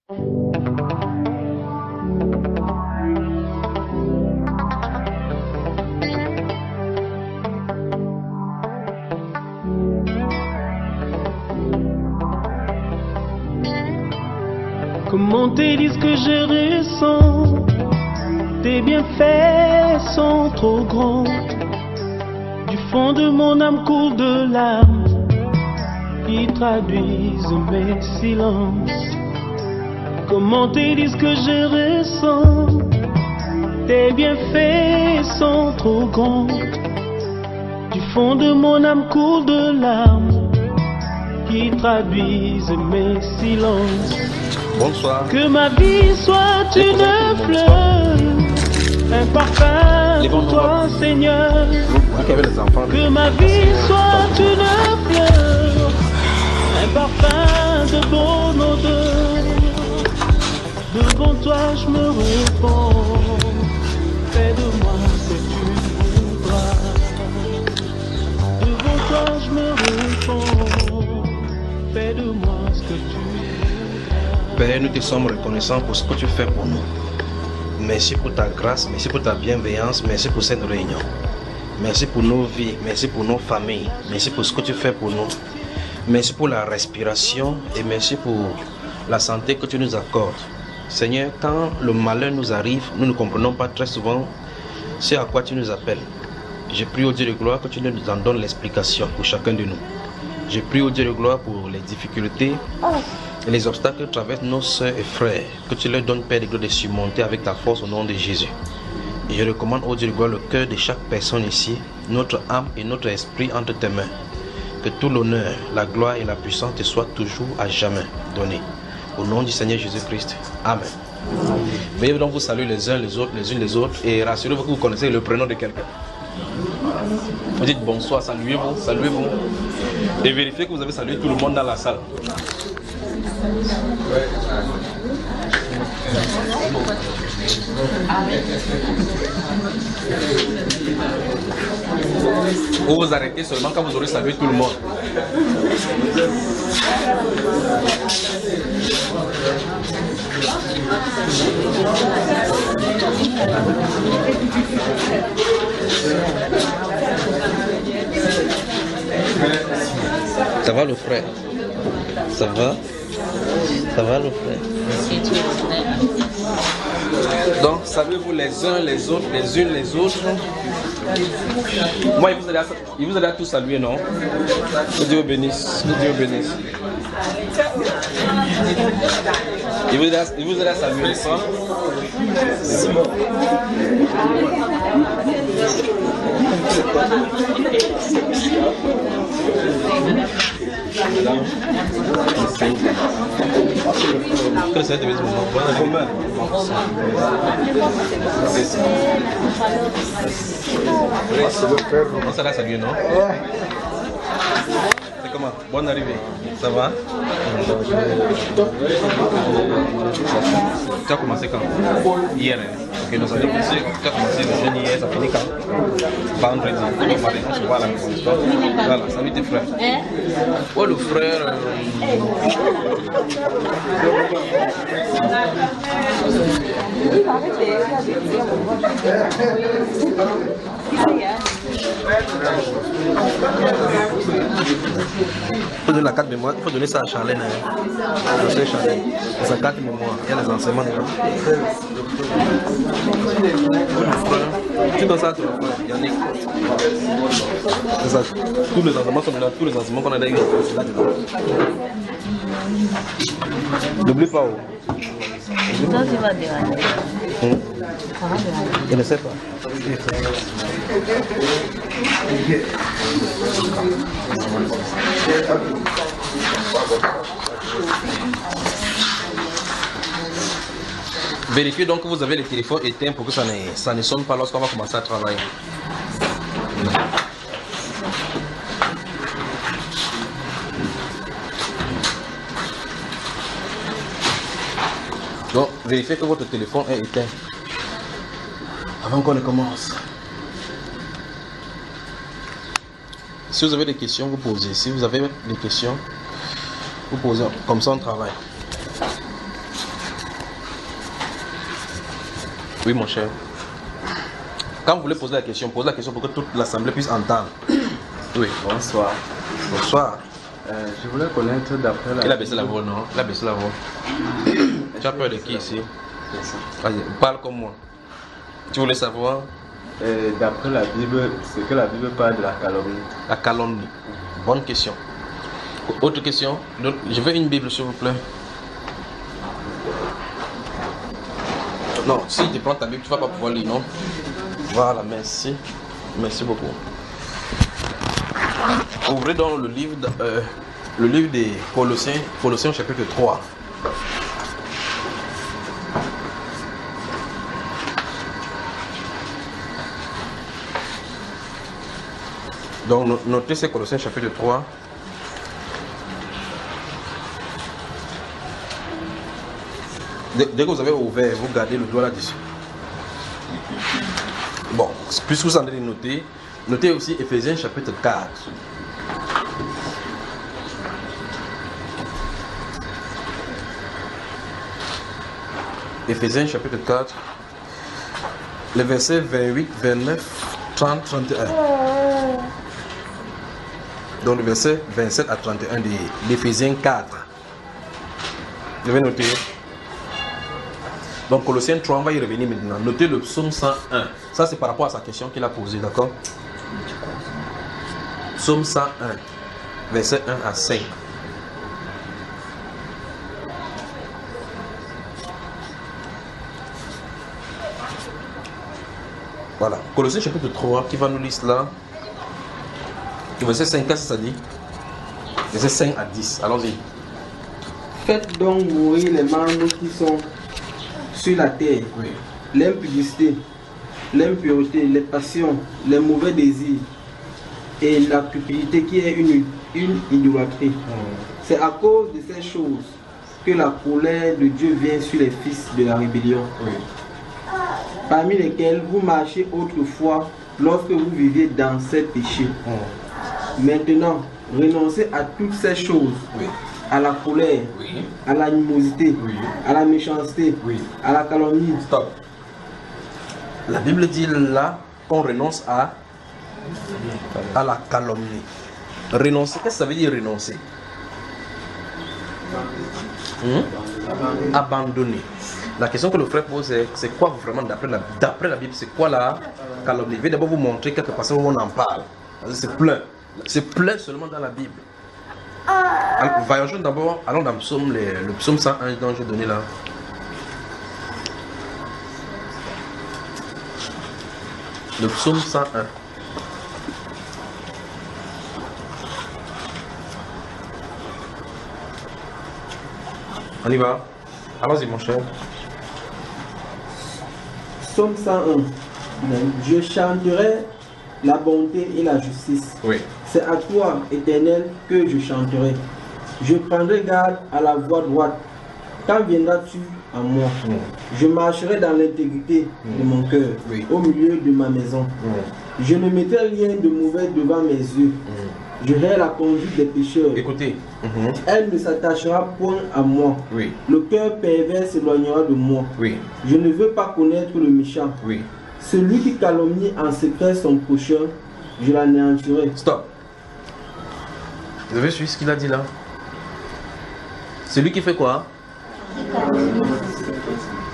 Comment te dire ce que je ressens? Tes bienfaits sont trop grands. Du fond de mon âme coule de larmes qui traduisent mes silences. Comment te dire ce que je ressens? Tes bienfaits sont trop grands. Du fond de mon âme coule de larmes qui traduisent mes silences. Bonsoir. Que ma vie soit une fleur, un parfum pour toi, Seigneur. Que ma vie soit une fleur, un parfum de bonne odeur. Devant toi je me réponds, fais de moi ce que tu voudras. Devant toi je me réponds, fais de moi ce que tu voudras. Père, nous te sommes reconnaissants pour ce que tu fais pour nous. Merci pour ta grâce, merci pour ta bienveillance, merci pour cette réunion. Merci pour nos vies, merci pour nos familles, merci pour ce que tu fais pour nous. Merci pour la respiration et merci pour la santé que tu nous accordes. Seigneur, quand le malheur nous arrive, nous ne comprenons pas très souvent ce à quoi tu nous appelles. Je prie au Dieu de gloire que tu nous en donnes l'explication pour chacun de nous. Je prie au Dieu de gloire pour les difficultés et les obstacles que traversent nos soeurs et frères, que tu leur donnes, Père de gloire, de surmonter avec ta force au nom de Jésus. Et je recommande au Dieu de gloire le cœur de chaque personne ici, notre âme et notre esprit entre tes mains. Que tout l'honneur, la gloire et la puissance te soient toujours à jamais donnés. Au nom du Seigneur Jésus-Christ. Amen. Veuillez donc vous saluer les uns les autres, les unes les autres, et rassurez-vous que vous connaissez le prénom de quelqu'un. Vous dites bonsoir, saluez-vous, saluez-vous. Et vérifiez que vous avez salué tout le monde dans la salle. Vous vous arrêtez seulement quand vous aurez salué tout le monde. Ça va le frère? Ça va? Ça va le frère? Donc, savez-vous les uns les autres, les unes les autres? Moi, il vous a tous salué, non? Que Dieu bénisse, que Dieu bénisse. Il vous a salué, ça? Simon. Que c'est de mes moments. On s'est là salué, non? C'est comment? Bonne arrivée. Ça va? Tu as commencé quand? Hier. Ok, nous avons commencé. Tu as commencé le jeûne hier, ça finit quand? Vendredi. On se voit à la maison. Voilà, salut tes frères. Oh, le frère. Il faut donner la carte mémoire, il faut donner ça à Charlène. Charlène. Sa carte mémoire, il y a les enseignements dedans. Tu donnes ça à ton frère, Yannick. C'est ça. Tous les enseignements sont là, tous les enseignements qu'on a là, c'est là dedans. N'oublie pas où. Je ne sais pas. Vérifiez donc que vous avez le téléphone éteint pour que ça ne sonne pas lorsqu'on va commencer à travailler. Donc, vérifiez que votre téléphone est éteint avant qu'on ne commence. Si vous avez des questions, vous posez. Si vous avez des questions, vous posez. Comme ça, on travaille. Oui, mon cher. Quand vous voulez poser la question pour que toute l'assemblée puisse entendre. Oui. Bonsoir. Bonsoir. Je voulais connaître d'après la... Il a baissé la voix, non? Il a baissé la voix. Tu as peur de qui ici? Vas-y, parle comme moi. Tu voulais savoir? D'après la Bible, ce que la Bible parle de la calomnie. La calomnie. Bonne question. Autre question? Je veux une Bible, s'il vous plaît. Non, si tu prends ta Bible, tu ne vas pas pouvoir lire, non? Voilà, merci. Merci beaucoup. Ouvrez donc le livre des Colossiens, Colossiens chapitre 3. Donc, notez ces Colossiens chapitre 3. Dès que vous avez ouvert, vous gardez le doigt là-dessus. Bon, puisque vous en avez noté, notez aussi Éphésiens chapitre 4. Éphésiens chapitre 4, les versets 28, 29, 30, 31. Donc le verset 27 à 31 d'Éphésiens 4. Je vais noter. Donc Colossiens 3, on va y revenir maintenant. Notez le psaume 101. Ça c'est par rapport à sa question qu'il a posée, d'accord? Psaume 101, verset 1 à 5. Voilà, Colossiens chapitre 3, qui va nous lire cela. Verset 5, qu'est-ce que ça dit? Verset 5 à 10, allons-y. Faites donc mourir les membres qui sont sur la terre, Oui. l'impudicité, l'impureté, les passions, les mauvais désirs et la cupidité qui est une idolâtrie. C'est à cause de ces choses que la colère de Dieu vient sur les fils de la rébellion, Oui. parmi lesquels vous marchiez autrefois lorsque vous viviez dans ces péchés. Maintenant, renoncez à toutes ces choses, Oui. à la colère, Oui. à l'animosité, Oui. à la méchanceté, Oui. à la calomnie. Stop. La Bible dit là qu'on renonce à la calomnie. Renoncer, qu'est-ce que ça veut dire renoncer? Abandonner. La question que le frère pose, c'est quoi vraiment d'après la Bible, c'est quoi la calomnie? Je vais d'abord vous montrer quelques passages où on en parle. C'est plein. C'est plein seulement dans la Bible. Alors, voyageons d'abord, allons dans le psaume 101 dont j'ai donné là. Le psaume 101. On y va. Allons-y mon cher. Psaume 101. Je chanterai la bonté et la justice. Oui. C'est à toi, Éternel, que je chanterai. Je prendrai garde à la voie droite. Quand viendras-tu à moi? Je marcherai dans l'intégrité de mon cœur, Oui. au milieu de ma maison. Je ne mettrai rien de mauvais devant mes yeux. Je hais la conduite des pécheurs. Écoutez. Elle ne s'attachera point à moi. Oui. Le cœur pervers s'éloignera de moi. Oui. Je ne veux pas connaître le méchant. Oui. Celui qui calomnie en secret son prochain, je l'anéantirai. Stop. Vous avez suivi ce qu'il a dit là? Celui qui fait quoi?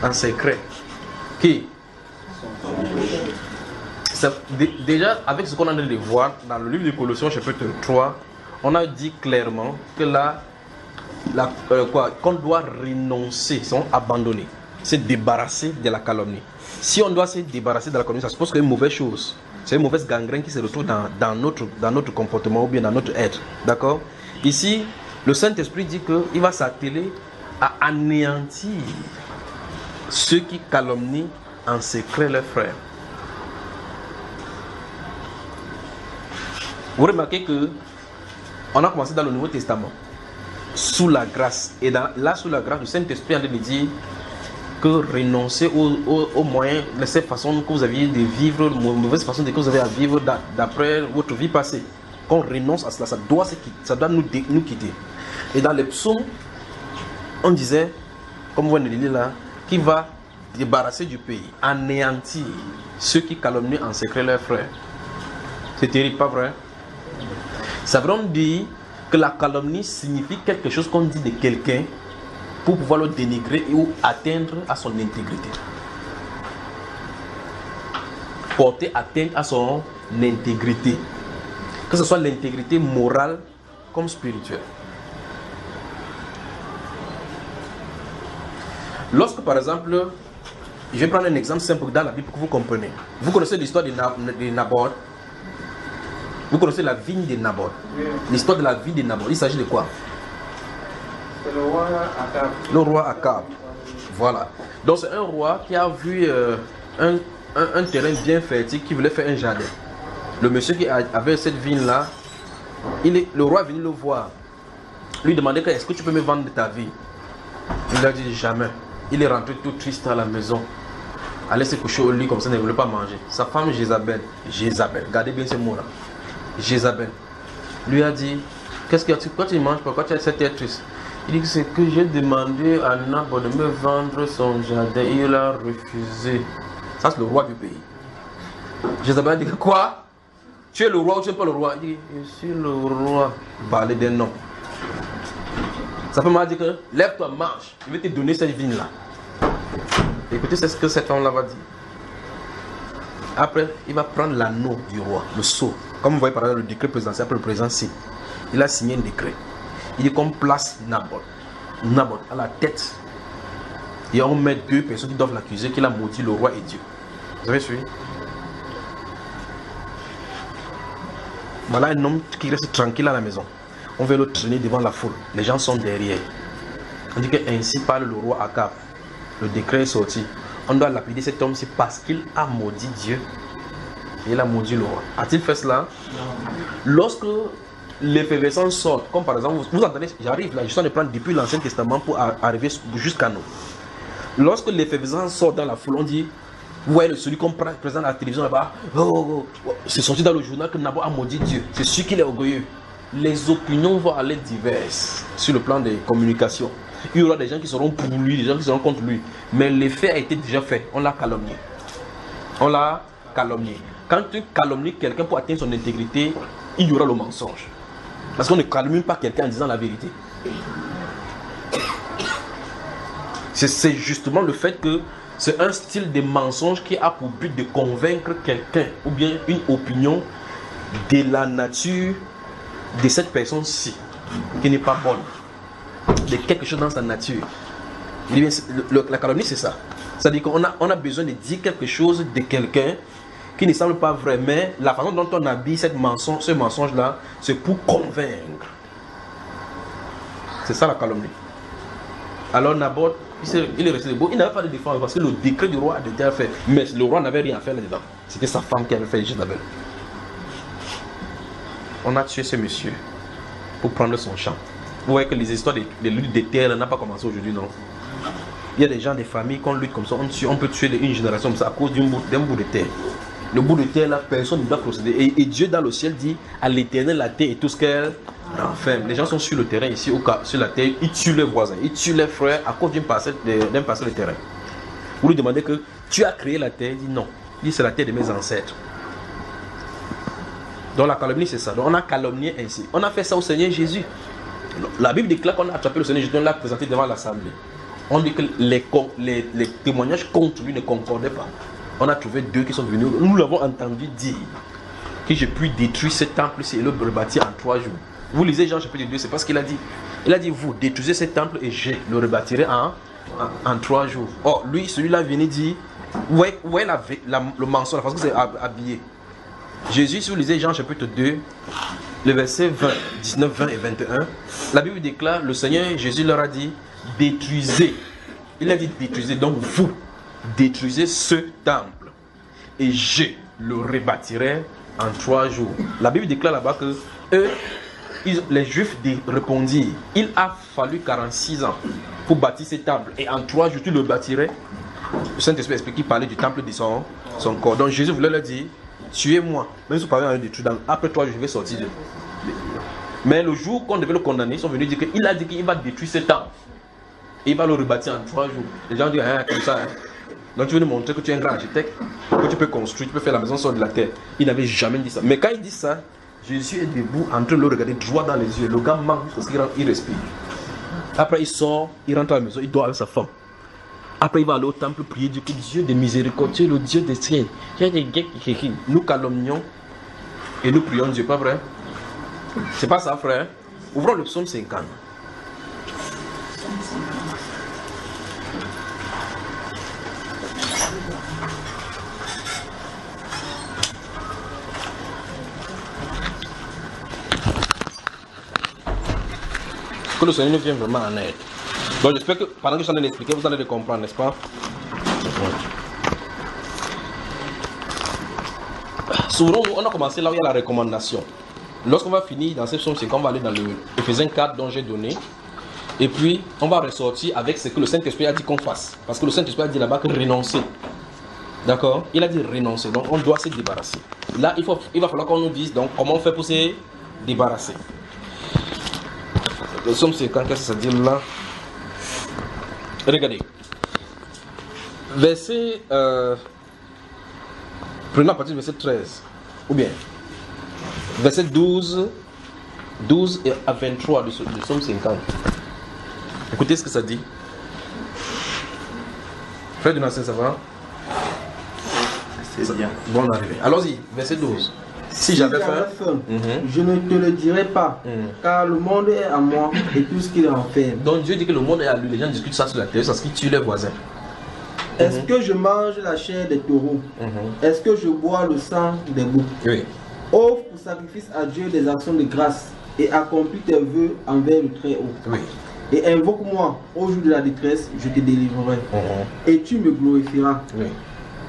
En secret. Qui? Déjà, avec ce qu'on a de voir dans le livre de Colossiens chapitre 3, on a dit clairement que qu'on doit renoncer, abandonner, se débarrasser de la calomnie. Si on doit se débarrasser de la calomnie, ça suppose qu'il y a une mauvaise chose. C'est une mauvaise gangrène qui se retrouve dans notre comportement ou bien dans notre être. D'accord? Ici, le Saint-Esprit dit qu'il va s'atteler à anéantir ceux qui calomnient en secret leurs frères. Vous remarquez que on a commencé dans le Nouveau Testament sous la grâce. Et là, sous la grâce, le Saint-Esprit a dit que renoncer aux moyens, de cette façon que vous aviez de vivre, mauvaise façon que vous avez à vivre d'après votre vie passée. Qu'on renonce à cela, ça doit nous quitter. Et dans les psaumes, on disait, comme vous venez de lire là, qu'il va débarrasser du pays, anéantir ceux qui calomnient en secret leurs frères. C'est terrible, pas vrai? Ça veut dire que la calomnie signifie quelque chose qu'on dit de quelqu'un pour pouvoir le dénigrer ou atteindre à son intégrité. Porter atteinte à son intégrité. Que ce soit l'intégrité morale comme spirituelle. Lorsque par exemple, je vais prendre un exemple simple dans la Bible pour que vous compreniez. Vous connaissez l'histoire de Naboth. Vous connaissez la vigne de Naboth. L'histoire de la vigne de Naboth. Il s'agit de quoi? C'est le roi Akab. Le roi Akab. Voilà. Donc c'est un roi qui a vu un terrain bien fertile, qui voulait faire un jardin. Le monsieur qui avait cette vigne-là, le roi est venu le voir. Lui demandait, est-ce que tu peux me vendre de ta vigne? Il a dit jamais. Il est rentré tout triste à la maison. Allait se coucher au lit comme ça, il ne voulait pas manger. Sa femme Jézabel, gardez bien ces mots-là. Jézabel lui a dit, qu'est-ce que tu ne manges pas? Pourquoi tu as cette tête triste? Il dit que c'est que j'ai demandé à Naboth de me vendre son jardin. Il a refusé. Ça, c'est le roi du pays. Jézabel a dit, quoi? Tu es le roi ou tu n'es pas le roi? Il dit, je suis le roi. Parler d'un nom. Sa femme m'a dit que lève-toi, marche, je vais te donner cette vigne-là. Écoutez, c'est ce que cette femme-là va dire. Après, il va prendre l'anneau du roi, le sceau. Comme vous voyez par exemple le décret présidentiel, après le président signe. Il a signé un décret. Il dit qu'on place Naboth à la tête. Et on met deux personnes qui doivent l'accuser qu'il a maudit le roi et Dieu. Vous avez suivi? Voilà un homme qui reste tranquille à la maison. On veut le traîner devant la foule. Les gens sont derrière. On dit que ainsi parle le roi Akab. Le décret est sorti. On doit lapider cet homme-ci parce qu'il a maudit Dieu. Il a maudit le roi. A-t-il fait cela? Lorsque l'effervescence sort, comme par exemple, vous entendez, j'arrive là, je suis en train de prendre depuis l'Ancien Testament pour arriver jusqu'à nous. Lorsque l'effervescence sort dans la foule, on dit, vous voyez celui qu'on présente à la télévision là-bas, c'est sorti dans le journal que Naboth a maudit Dieu. C'est sûr qu'il est orgueilleux. Les opinions vont aller diverses sur le plan des communications. Il y aura des gens qui seront pour lui, des gens qui seront contre lui. Mais l'effet a été déjà fait. On l'a calomnié. On l'a calomnié. Quand tu calomnies quelqu'un pour atteindre son intégrité, il y aura le mensonge. Parce qu'on ne calomnie pas quelqu'un en disant la vérité. C'est justement le fait que c'est un style de mensonge qui a pour but de convaincre quelqu'un ou bien une opinion de la nature de cette personne-ci qui n'est pas bonne, de quelque chose dans sa nature. La calomnie, c'est ça. C'est-à-dire qu'on a besoin de dire quelque chose de quelqu'un qui ne semble pas vrai, mais la façon dont on habille ce mensonge-là, c'est pour convaincre. C'est ça la calomnie. Alors Naboth, il est resté debout, il n'avait pas de défense parce que le décret du roi a été fait, mais le roi n'avait rien à faire là-dedans. C'était sa femme qui avait fait Jézabel. On a tué ce monsieur pour prendre son champ. Vous voyez que les histoires de lutte des terres n'ont pas commencé aujourd'hui, non? Il y a des gens, des familles qu'on lutte comme ça, on peut tuer une génération comme ça à cause d'un bout de terre. Le bout de terre là, personne ne doit procéder. Et Dieu dans le ciel dit à l'Éternel la terre et tout ce qu'elle renferme. Les gens sont sur le terrain ici, sur la terre, ils tuent leurs voisins, ils tuent leurs frères à cause d'un parcelle de terrain. Vous lui demandez que tu as créé la terre, il dit non. Il dit c'est la terre de mes ancêtres. Donc la calomnie c'est ça. Donc on a calomnié ainsi. On a fait ça au Seigneur Jésus. La Bible déclare qu'on a attrapé le Seigneur Jésus, on l'a présenté devant l'assemblée. On dit que les témoignages contre lui ne concordaient pas. On a trouvé deux qui sont venus. Nous l'avons entendu dire que je puis détruire ce temple-ci et le rebâtir en 3 jours. Vous lisez Jean chapitre 2, c'est pas ce qu'il a dit. Il a dit vous détruisez ce temple et je le rebâtirai en 3 jours. Or lui, celui-là venait dire, vous voyez le mensonge, la façon que c'est habillé. Jésus, si vous lisez Jean chapitre 2, le verset 20, 19, 20 et 21, la Bible déclare, le Seigneur Jésus leur a dit, détruisez. Il a dit détruisez, donc vous détruisez ce temple et je le rebâtirai en 3 jours. La Bible déclare là-bas que eux, les Juifs répondirent, il a fallu 46 ans pour bâtir ce temple et en 3 jours tu le bâtirais. Le Saint-Esprit explique qu'il parlait du temple de son corps. Donc Jésus voulait leur dire, tuez-moi, même si vous parlez de tuer, après 3 jours je vais sortir de... Mais le jour qu'on devait le condamner, ils sont venus dire qu'il a dit qu'il va détruire ce temple et il va le rebâtir en 3 jours. Les gens disent, comme ça, Donc tu veux nous montrer que tu es un grand architecte, que tu peux construire, tu peux faire la maison sur de la terre. Il n'avait jamais dit ça. Mais quand il dit ça, Jésus est debout en train de le regarder droit dans les yeux. Le gars manque parce qu'il respire. Après il sort, il rentre à la maison, il dort avec sa femme. Après il va aller au temple prier Dieu, que Dieu de miséricorde, tu es le Dieu des cieux. Nous calomnions et nous prions Dieu, pas vrai? C'est pas ça, frère. Ouvrons le psaume 50. Que le Seigneur nous vienne vraiment en aide. Donc j'espère que pendant que je suis en train d'expliquer, vous allez le comprendre, n'est-ce pas? Souvent, on a commencé là où il y a la recommandation. Lorsqu'on va finir dans cette psaume, c'est qu'on va aller dans le Éphésiens 4 dont j'ai donné. Et puis, on va ressortir avec ce que le Saint-Esprit a dit qu'on fasse. Parce que le Saint-Esprit a dit là-bas que renoncer. D'accord? Il a dit renoncer. Donc, on doit se débarrasser. Là, il va falloir qu'on nous dise donc comment on fait pour se débarrasser. Le psaume 50, qu'est-ce que ça dit là? Regardez. Verset. Prenons à partir du verset 13. Ou bien. Verset 12 et à 23 du psaume 50. Écoutez ce que ça dit. Frère Donatien, ça va? C'est bien. Bon, on est arrivé. Allons-y, verset 12. Si j'avais faim, je ne te le dirai pas, car le monde est à moi et tout ce qu'il renferme. Donc Dieu dit que le monde est à lui. Les gens discutent ça sur la terre, c'est ce qui tue les voisins. Est-ce que je mange la chair des taureaux? Est-ce que je bois le sang des boucs? Oui. Offre pour sacrifice à Dieu des actions de grâce et accomplis tes vœux envers le Très-Haut. Oui. Et invoque-moi au jour de la détresse, je te délivrerai. Et tu me glorifieras. Oui.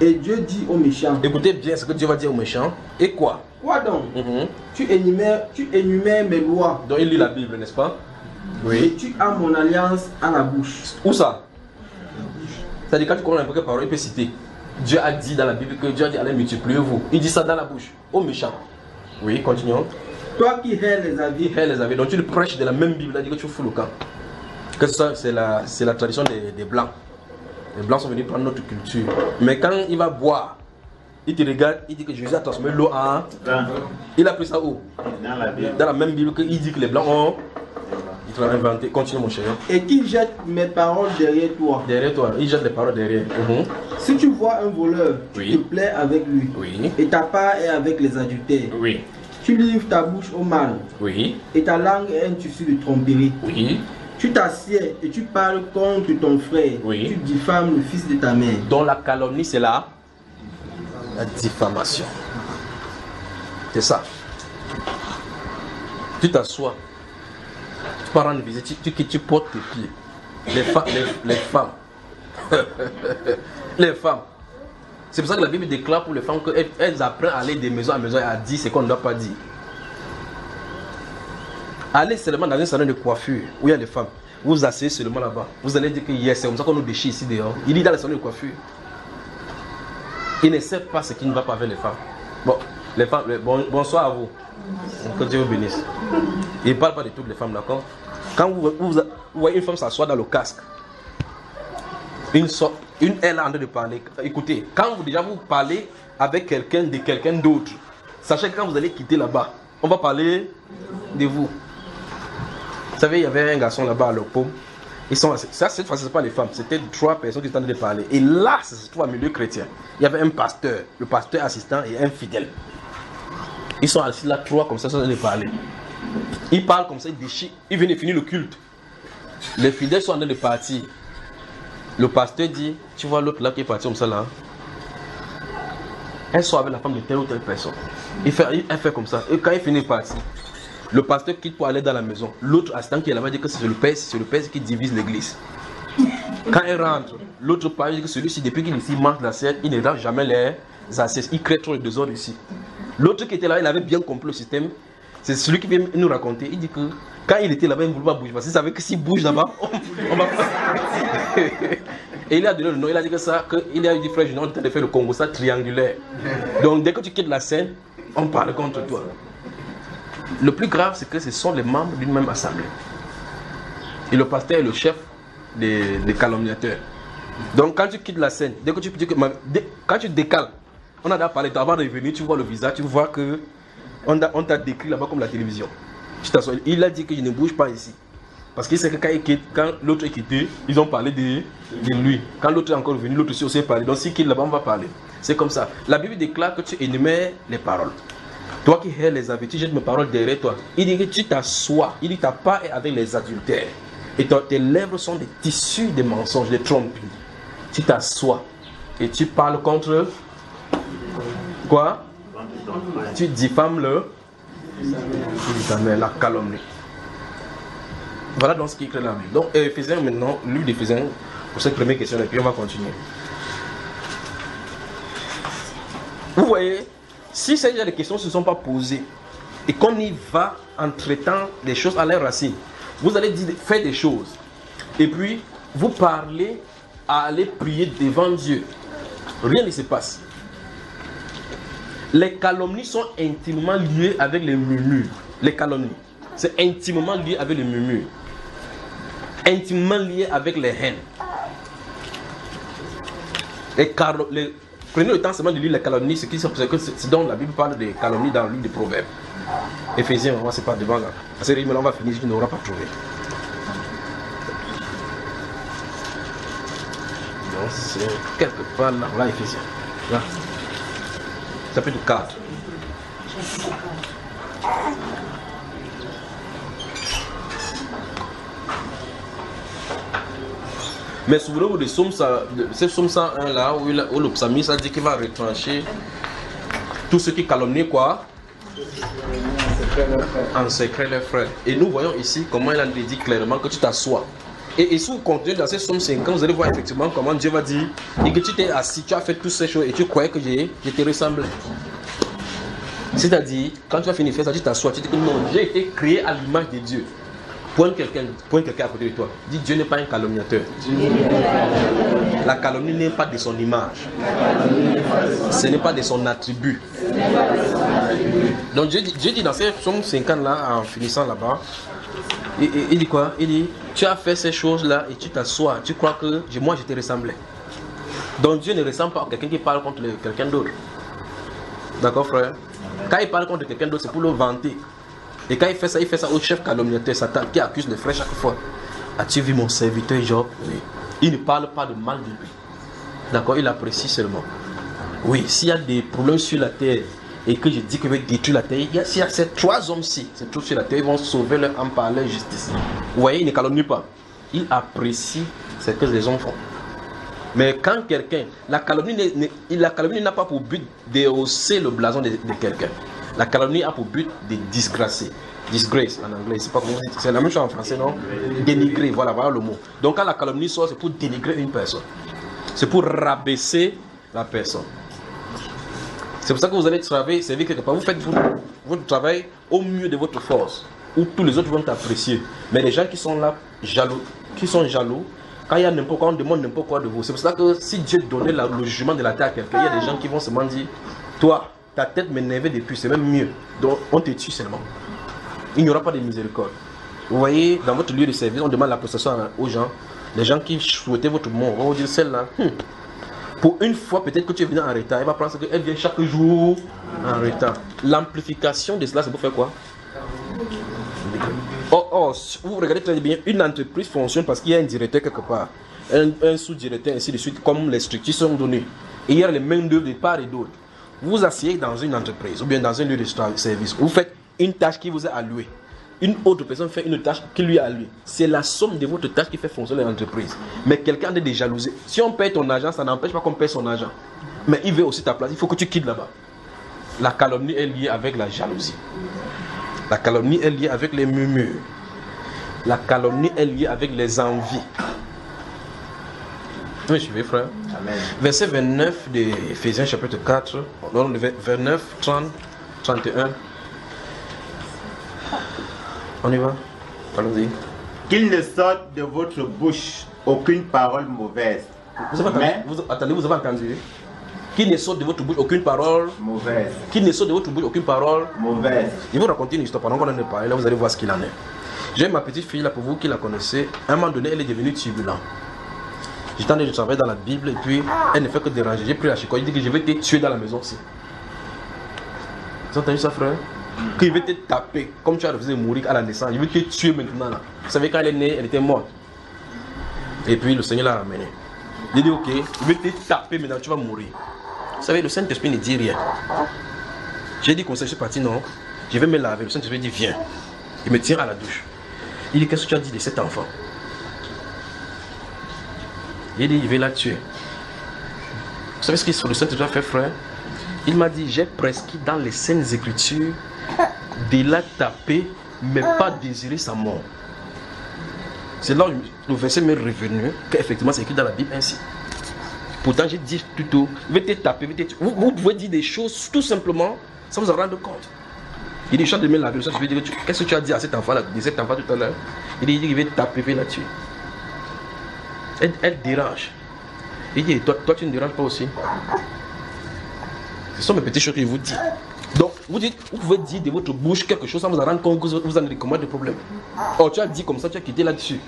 Et Dieu dit aux méchants. Écoutez bien ce que Dieu va dire aux méchants. Et quoi? Quoi donc? Tu énumères mes lois. Donc il lit la Bible, n'est-ce pas? Et tu as mon alliance à la bouche. Où ça? C'est-à-dire quand tu connais n'importe quelle parole, il peut citer. Dieu a dit dans la Bible que Dieu a dit allez multipliez-vous. Il dit ça dans la bouche. Aux méchants. Oui, continuons. Toi qui hais les avis. Il hait les avis. Donc tu le prêches de la même Bible, il a dit que tu fous le camp. Que ça, c'est la tradition des Blancs. Les Blancs sont venus prendre notre culture. Mais quand il va boire, il te regarde, il dit que Jésus a transmis l'eau à... Il a pris ça où? Dans la même Bible qu'il dit que les Blancs ont... Il l'a inventé. Continue mon cher. Et qui jette mes paroles derrière toi. Derrière toi, il jette les paroles derrière. Si tu vois un voleur, tu te plais avec lui. Oui. Et ta part est avec les adultères. Oui. Tu livres ta bouche au mal. Oui. Et ta langue est un tissu de tromperie. Oui. Tu t'assieds et tu parles contre ton frère. Oui. Tu diffames le fils de ta mère. Donc la calomnie, c'est la diffamation. C'est ça. Tu t'assois. Tu pars en visite, tu portes tes pieds. Les femmes. Les femmes. C'est pour ça que la Bible déclare pour les femmes qu'elles apprennent à aller de maison à maison et à dire ce qu'on ne doit pas dire. Allez seulement dans un salon de coiffure où il y a des femmes. Vous vous asseyez seulement là-bas. Vous allez dire que yes, c'est comme ça qu'on nous déchire ici dehors. Il dit dans le salon de coiffure. Il ne sait pas ce qui ne va pas avec les femmes. Bon, les femmes, bonsoir à vous. Que Dieu vous bénisse. Il ne parle pas de toutes les femmes, d'accord? Quand vous voyez une femme s'asseoir dans le casque, une elle est en train de parler. Écoutez, quand vous parlez avec quelqu'un de quelqu'un d'autre, sachez que quand vous allez quitter là-bas, on va parler de vous. Vous savez, il y avait un garçon là-bas à l'Opom. Ça, cette fois, ce n'est pas les femmes, c'était 3 personnes qui étaient en train de parler. Et là, ça se trouve à milieu chrétien. Il y avait un pasteur, le pasteur assistant et un fidèle. Ils sont assis là, 3 comme ça, ils sont en train de parler. Ils parlent comme ça, ils déchirent. Ils viennent de finir le culte. Les fidèles sont en train de partir. Le pasteur dit, tu vois l'autre là qui est parti comme ça là. Elle sort avec la femme de telle ou telle personne. Elle fait comme ça. Et quand il finit de partir, le pasteur quitte pour aller dans la maison. L'autre assistant qui est là-bas dit que c'est le père qui divise l'église. Quand elle rentre, l'autre parle dit que celui-ci, depuis qu'il ici mange la scène, il ne range jamais les assiettes. Il crée trop de désordre ici. L'autre qui était là, il avait bien compris le système. C'est celui qui vient nous raconter. Il dit que quand il était là-bas, il ne voulait pas bouger. Parce qu'il savait que s'il bouge là-bas, on va pas. Et il a donné le nom. Il a dit que ça, qu'il a eu des frères juniors en train de faire le Congo, ça triangulaire. Donc dès que tu quittes la scène, on parle contre toi. Le plus grave, c'est que ce sont les membres d'une même assemblée. Et le pasteur est le chef des calomniateurs. Donc quand tu quittes la scène, dès que tu dis que quand tu décales, on a déjà parlé, avant de venir, tu vois le visage, tu vois que on t'a décrit là-bas comme la télévision. Tu t'assois, il a dit que je ne bouge pas ici. Parce qu'il sait que quand l'autre est quitté, ils ont parlé de lui. Quand l'autre est encore venu, l'autre aussi a parlé. Donc s'il quitte là-bas, on va parler. C'est comme ça. La Bible déclare que tu énumères les paroles. Toi qui hais les avis, tu jettes mes paroles derrière toi. Il dit que tu t'assois. Il dit ta part est avec les adultères. Et tes lèvres sont des tissus de mensonges, des tromperies. Tu t'assois et tu parles contre quoi? Tu diffames la calomnie. Voilà donc ce qui est écrit dans la Bible. Donc Éphésiens maintenant, livre d'Éphésiens, pour cette première question et puis on va continuer. Vous voyez, si ces questions ne se sont pas posées et qu'on y va en traitant les choses à leur racine, vous allez faire des choses et puis vous parlez à aller prier devant Dieu. Rien ne se passe. Les calomnies sont intimement liées avec les murmures. Les calomnies, c'est intimement lié avec les murmures. Intimement lié avec les haines. Prenez le temps seulement de lire les calomnies, c'est dont la Bible parle des calomnies dans le livre des Proverbes. Éphésiens, on va se pas devant là. À ce rythme-là, on va finir, je n'aurai pas trouvé. Donc c'est quelque part là, Éphésiens. Là. Chapitre 4. Mais souvenez-vous de Psaume 101 là où le psalmiste a dit qu'il va retrancher tous ceux qui calomnient quoi? En secret les frères. Et nous voyons ici comment il a dit clairement que tu t'assois. Et si vous continuez dans ces Psaume 50, vous allez voir effectivement comment Dieu va dire et que tu t'es assis, tu as fait toutes ces choses et tu croyais que je te ressemblais. C'est-à-dire, quand tu vas finir de faire ça, tu t'assois, tu dis que non, j'ai été créé à l'image de Dieu. Pointe quelqu'un à côté de toi. Dis Dieu n'est pas un calomniateur. La calomnie n'est pas de son image. Ce n'est pas de son attribut. Donc Dieu dit dans ces Psaume 50 là, en finissant là-bas, il dit quoi? Il dit, tu as fait ces choses-là et tu t'assois, tu crois que moi je te ressemblais. Donc Dieu ne ressemble pas à quelqu'un qui parle contre quelqu'un d'autre. D'accord frère? Quand il parle contre quelqu'un d'autre, c'est pour le vanter. Et quand il fait ça au chef calomniateur, Satan, qui accuse le frère chaque fois. As-tu vu mon serviteur Job? Oui. Il ne parle pas de mal de lui. D'accord? Il apprécie seulement. Oui, s'il y a des problèmes sur la terre et que je dis que je vais détruire la terre, s'il y a ces trois hommes-ci, ces trois sur la terre, ils vont sauver leur âme par leur justice. Vous voyez, il ne calomnie pas. Il apprécie ce que les hommes font. Mais quand quelqu'un, la calomnie n'a pas pour but de hausser le blason de quelqu'un. La calomnie a pour but de disgracer. Disgrace en anglais, c'est pas comment c'est la même chose en français, non? Dénigrer, voilà le mot. Donc quand la calomnie sort, c'est pour dénigrer une personne. C'est pour rabaisser la personne. C'est pour ça que vous allez travailler, servir quelque part. Vous faites votre travail au mieux de votre force, où tous les autres vont t'apprécier. Mais les gens qui sont là, jaloux, quand il y a n'importe quoi, on demande n'importe quoi de vous. C'est pour ça que si Dieu donnait le jugement de la terre à quelqu'un, il y a des gens qui vont se dire, toi, ta tête m'énervait depuis, c'est même mieux. Donc on te tue seulement. Il n'y aura pas de miséricorde. Vous voyez, dans votre lieu de service, on demande la prestation aux gens. Les gens qui souhaitaient votre mort, on va vous dire celle-là. Pour une fois, peut-être que tu es venu en retard, elle va penser qu'elle vient chaque jour en retard. L'amplification de cela, c'est pour faire quoi? Vous regardez très bien, une entreprise fonctionne parce qu'il y a un directeur quelque part, un sous-directeur, ainsi de suite, comme les structures sont données. Et il y a les mains d'œuvre de part et d'autre. Vous asseyez dans une entreprise ou bien dans un lieu de service, vous faites une tâche qui vous est allouée. Une autre personne fait une tâche qui lui est allouée. C'est la somme de votre tâche qui fait fonctionner l'entreprise. Mais quelqu'un est déjà jalousé. Si on paye ton argent, ça n'empêche pas qu'on paye son argent. Mais il veut aussi ta place, il faut que tu quittes là-bas. La calomnie est liée avec la jalousie. La calomnie est liée avec les murmures. La calomnie est liée avec les envies. Oui, je vais, frère. Amen. Verset 29 de Éphésiens chapitre 4, 29, 30, 31. On y va? Allons-y. Qu'il ne sorte de votre bouche aucune parole mauvaise. Vous avez entendu? Qu'il ne sorte de votre bouche aucune parole mauvaise. Qu'il ne sorte de votre bouche aucune parole mauvaise. Je vais vous raconter une histoire pendant qu'on en a parlé, là vous allez voir ce qu'il en est. J'ai ma petite fille là pour vous qui la connaissez. À un moment donné, elle est devenue turbulente. J'étais en train de travailler dans la Bible et puis elle ne fait que déranger. J'ai pris la chicotte, il dit que je vais te tuer dans la maison aussi. Vous avez entendu ça, frère? Qu'il veut te taper, comme tu as refusé de mourir à la naissance, il veut te tuer maintenant là. Vous savez, quand elle est née, elle était morte. Et puis le Seigneur l'a ramenée. Il dit ok, il veut te taper maintenant, tu vas mourir. Vous savez, le Saint-Esprit ne dit rien. J'ai dit comme ça, je suis parti, non, je vais me laver. Le Saint-Esprit dit viens. Il me tient à la douche. Il dit qu'est-ce que tu as dit de cet enfant? Il dit il veut la tuer. Vous savez ce que le Saint-Esprit a fait, frère? Il m'a dit j'ai prescrit dans les Saintes Écritures de la taper, mais pas désirer sa mort. C'est là où le verset m'est revenu, qu'effectivement c'est écrit dans la Bible ainsi. Pourtant j'ai dit plutôt, je vais te taper, vous pouvez dire des choses tout simplement sans vous en rendre compte. Il dit, je suis en train de me laver, je vais dire, qu'est-ce que tu as dit à cet enfant-là, de cet enfant tout à l'heure? Il dit, il va te taper, il va la tuer. Elle dérange. Il dit, toi tu ne déranges pas aussi. Ce sont mes petites choses que je vous dis. Donc, vous pouvez dire de votre bouche quelque chose sans vous en rendre compte que vous en avez combien de problèmes. Oh, tu as dit comme ça, tu as quitté là-dessus.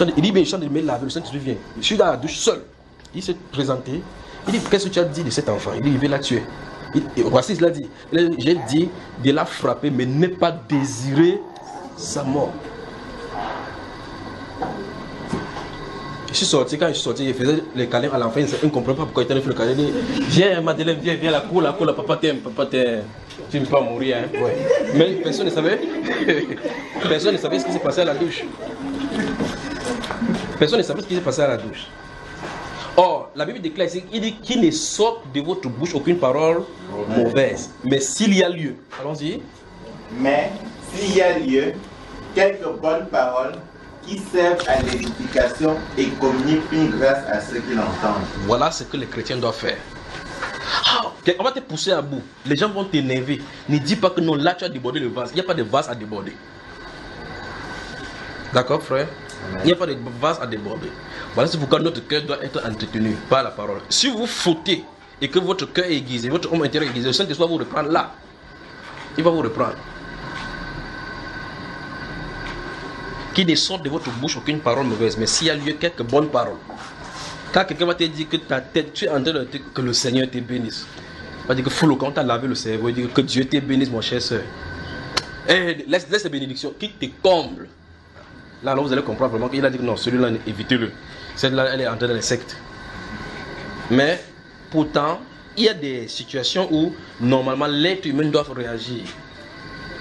Il dit, mais je suis en train de me laver, le Saint-Esprit vient. Je suis dans la douche seul. Il s'est présenté. Il dit, qu'est-ce que tu as dit de cet enfant? Il dit, il veut la tuer. Voici, il a dit, j'ai dit de la frapper, mais ne pas désirer sa mort. Je suis sorti, quand je suis sorti, je faisais les câlins à l'enfant, il ne comprend pas pourquoi il t'a fait le câlin. Il dit, viens Madeleine, viens, la cour, papa t'aime, tu ne peux pas mourir. Hein. Ouais. Mais personne ne savait. Personne ne savait ce qui s'est passé à la douche. Personne ne savait ce qui s'est passé à la douche. Or, la Bible déclare ici, il dit qu'il ne sort de votre bouche aucune parole mauvaise. Mais s'il y a lieu, allons-y. Mais s'il y a lieu, quelques bonnes paroles qui servent à l'édification et communiquent une grâce à ceux qui l'entendent. Voilà ce que les chrétiens doivent faire. Okay, on va te pousser à bout. Les gens vont t'énerver. Ne dis pas que non, là tu as débordé le vase. Il n'y a pas de vase à déborder. D'accord, frère? Il n'y a pas de vase à déborder. Voilà c'est pourquoi notre cœur doit être entretenu par la parole. Si vous fautez et que votre cœur est aiguisé, votre homme intérieur est aiguisé, le Saint-Esprit va vous reprendre là. Il va vous reprendre. Qu'il ne sorte de votre bouche aucune parole mauvaise, mais s'il y a lieu quelques bonnes paroles. Quand quelqu'un va te dire que ta tête, tu es en train de dire que le Seigneur te bénisse. Il va dire que fou, quand tu as lavé le cerveau, il dit que Dieu te bénisse, mon cher soeur. Et laisse les bénédictions qui te comblent. Là, vous allez comprendre vraiment qu'il a dit que non, celui-là, évitez-le. Celle-là, elle est entrée dans les sectes. Mais, pourtant, il y a des situations où, normalement, l'être humain doit réagir.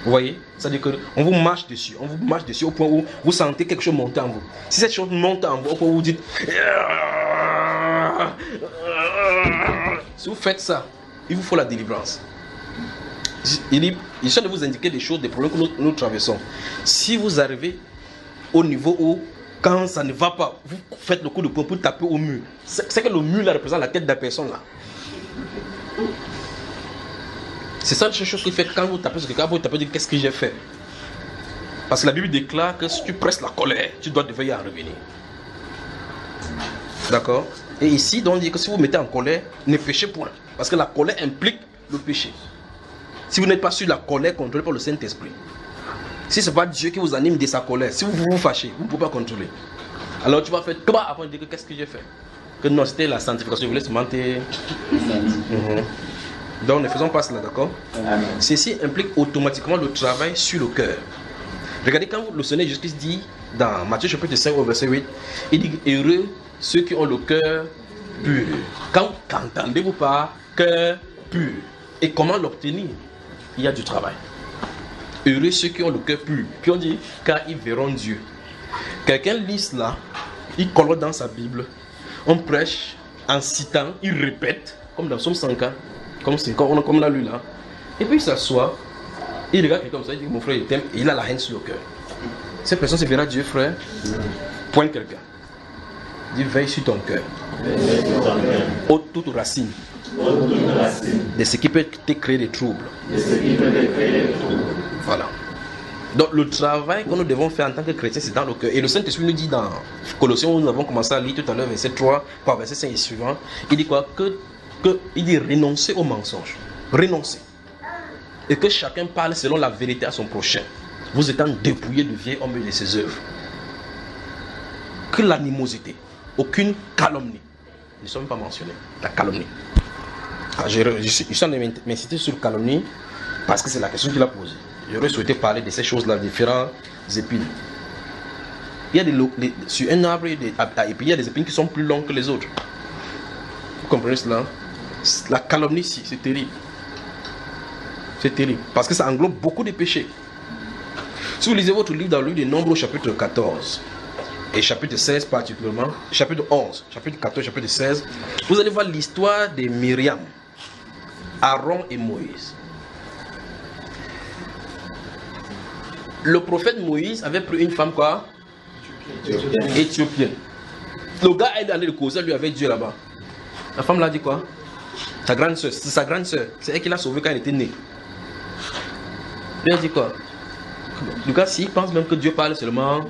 Vous voyez? C'est-à-dire qu'on vous marche dessus. On vous marche dessus au point où vous sentez quelque chose monter en vous. Si cette chose monte en vous, au point où vous dites... Si vous faites ça, il vous faut la délivrance. Il essaie de vous indiquer des choses, des problèmes que nous traversons. Si vous arrivez au niveau où, quand ça ne va pas, vous faites le coup de poing pour taper au mur. C'est que le mur là représente la tête de la personne là. C'est ça la chose qui fait que quand vous tapez sur quelqu'un, vous tapez, qu'est-ce que j'ai fait? Parce que la Bible déclare que si tu presses la colère, tu dois devoir en revenir. D'accord? Et ici, on dit que si vous mettez en colère, ne péchez point. Parce que la colère implique le péché. Si vous n'êtes pas sur la colère contrôlée par le Saint-Esprit, si ce n'est pas Dieu qui vous anime de sa colère, si vous vous fâchez, vous ne pouvez pas contrôler. Alors tu vas faire toi avant de dire que qu'est-ce que j'ai fait? Que non, c'était la sanctification, je voulais seulement te... Donc ne faisons pas cela, d'accord? Ceci implique automatiquement le travail sur le cœur. Regardez quand le Seigneur Jésus-Christ dit dans Matthieu chapitre 5 au verset 8, il dit heureux ceux qui ont le cœur pur. Qu'entendez-vous par cœur pur? Et comment l'obtenir? Il y a du travail. Heureux ceux qui ont le cœur pur. Puis on dit car ils verront Dieu. Quelqu'un lit cela, il colle dans sa Bible, on prêche en citant, il répète, comme dans Psaume 104, comme l'a lu là, et puis il s'assoit, il regarde quelqu'un comme ça, il dit mon frère il t'aime, et il a la haine sur le cœur. Cette personne se verra Dieu, frère, pointe quelqu'un. Il dit veille sur ton cœur. Ôte toute racine de ce qui peut te créer des troubles. Voilà. Donc le travail que nous devons faire en tant que chrétiens, c'est dans le cœur. Et le Saint-Esprit nous dit dans Colossiens, où nous avons commencé à lire tout à l'heure, verset 3, par verset 5 et suivant, il dit quoi? Il dit renoncer au mensonge. Renoncer. Et que chacun parle selon la vérité à son prochain. Vous étant dépouillé de vieil homme et de ses œuvres. Que l'animosité, aucune calomnie. Ils ne sont même pas mentionnés. La calomnie. Je suis en train de m'inciter sur calomnie parce que c'est la question qu'il a posée. J'aurais souhaité parler de ces choses-là, différentes épines. Il y a sur un arbre à épines, il y a des épines qui sont plus longues que les autres. Vous comprenez cela? La calomnie, c'est terrible. C'est terrible. Parce que ça englobe beaucoup de péchés. Si vous lisez votre livre dans le livre des Nombres, chapitre 14, et chapitre 16 particulièrement, chapitre 11, chapitre 14, chapitre 16, vous allez voir l'histoire de Myriam, Aaron et Moïse. Le prophète Moïse avait pris une femme quoi? Éthiopienne. Le gars est allé le causer, lui avait Dieu là-bas. La femme l'a dit quoi? Sa grande soeur, c'est sa grande soeur. C'est elle qui l'a sauvé quand elle était née. Il a dit quoi? Le gars, s'il pense même que Dieu parle seulement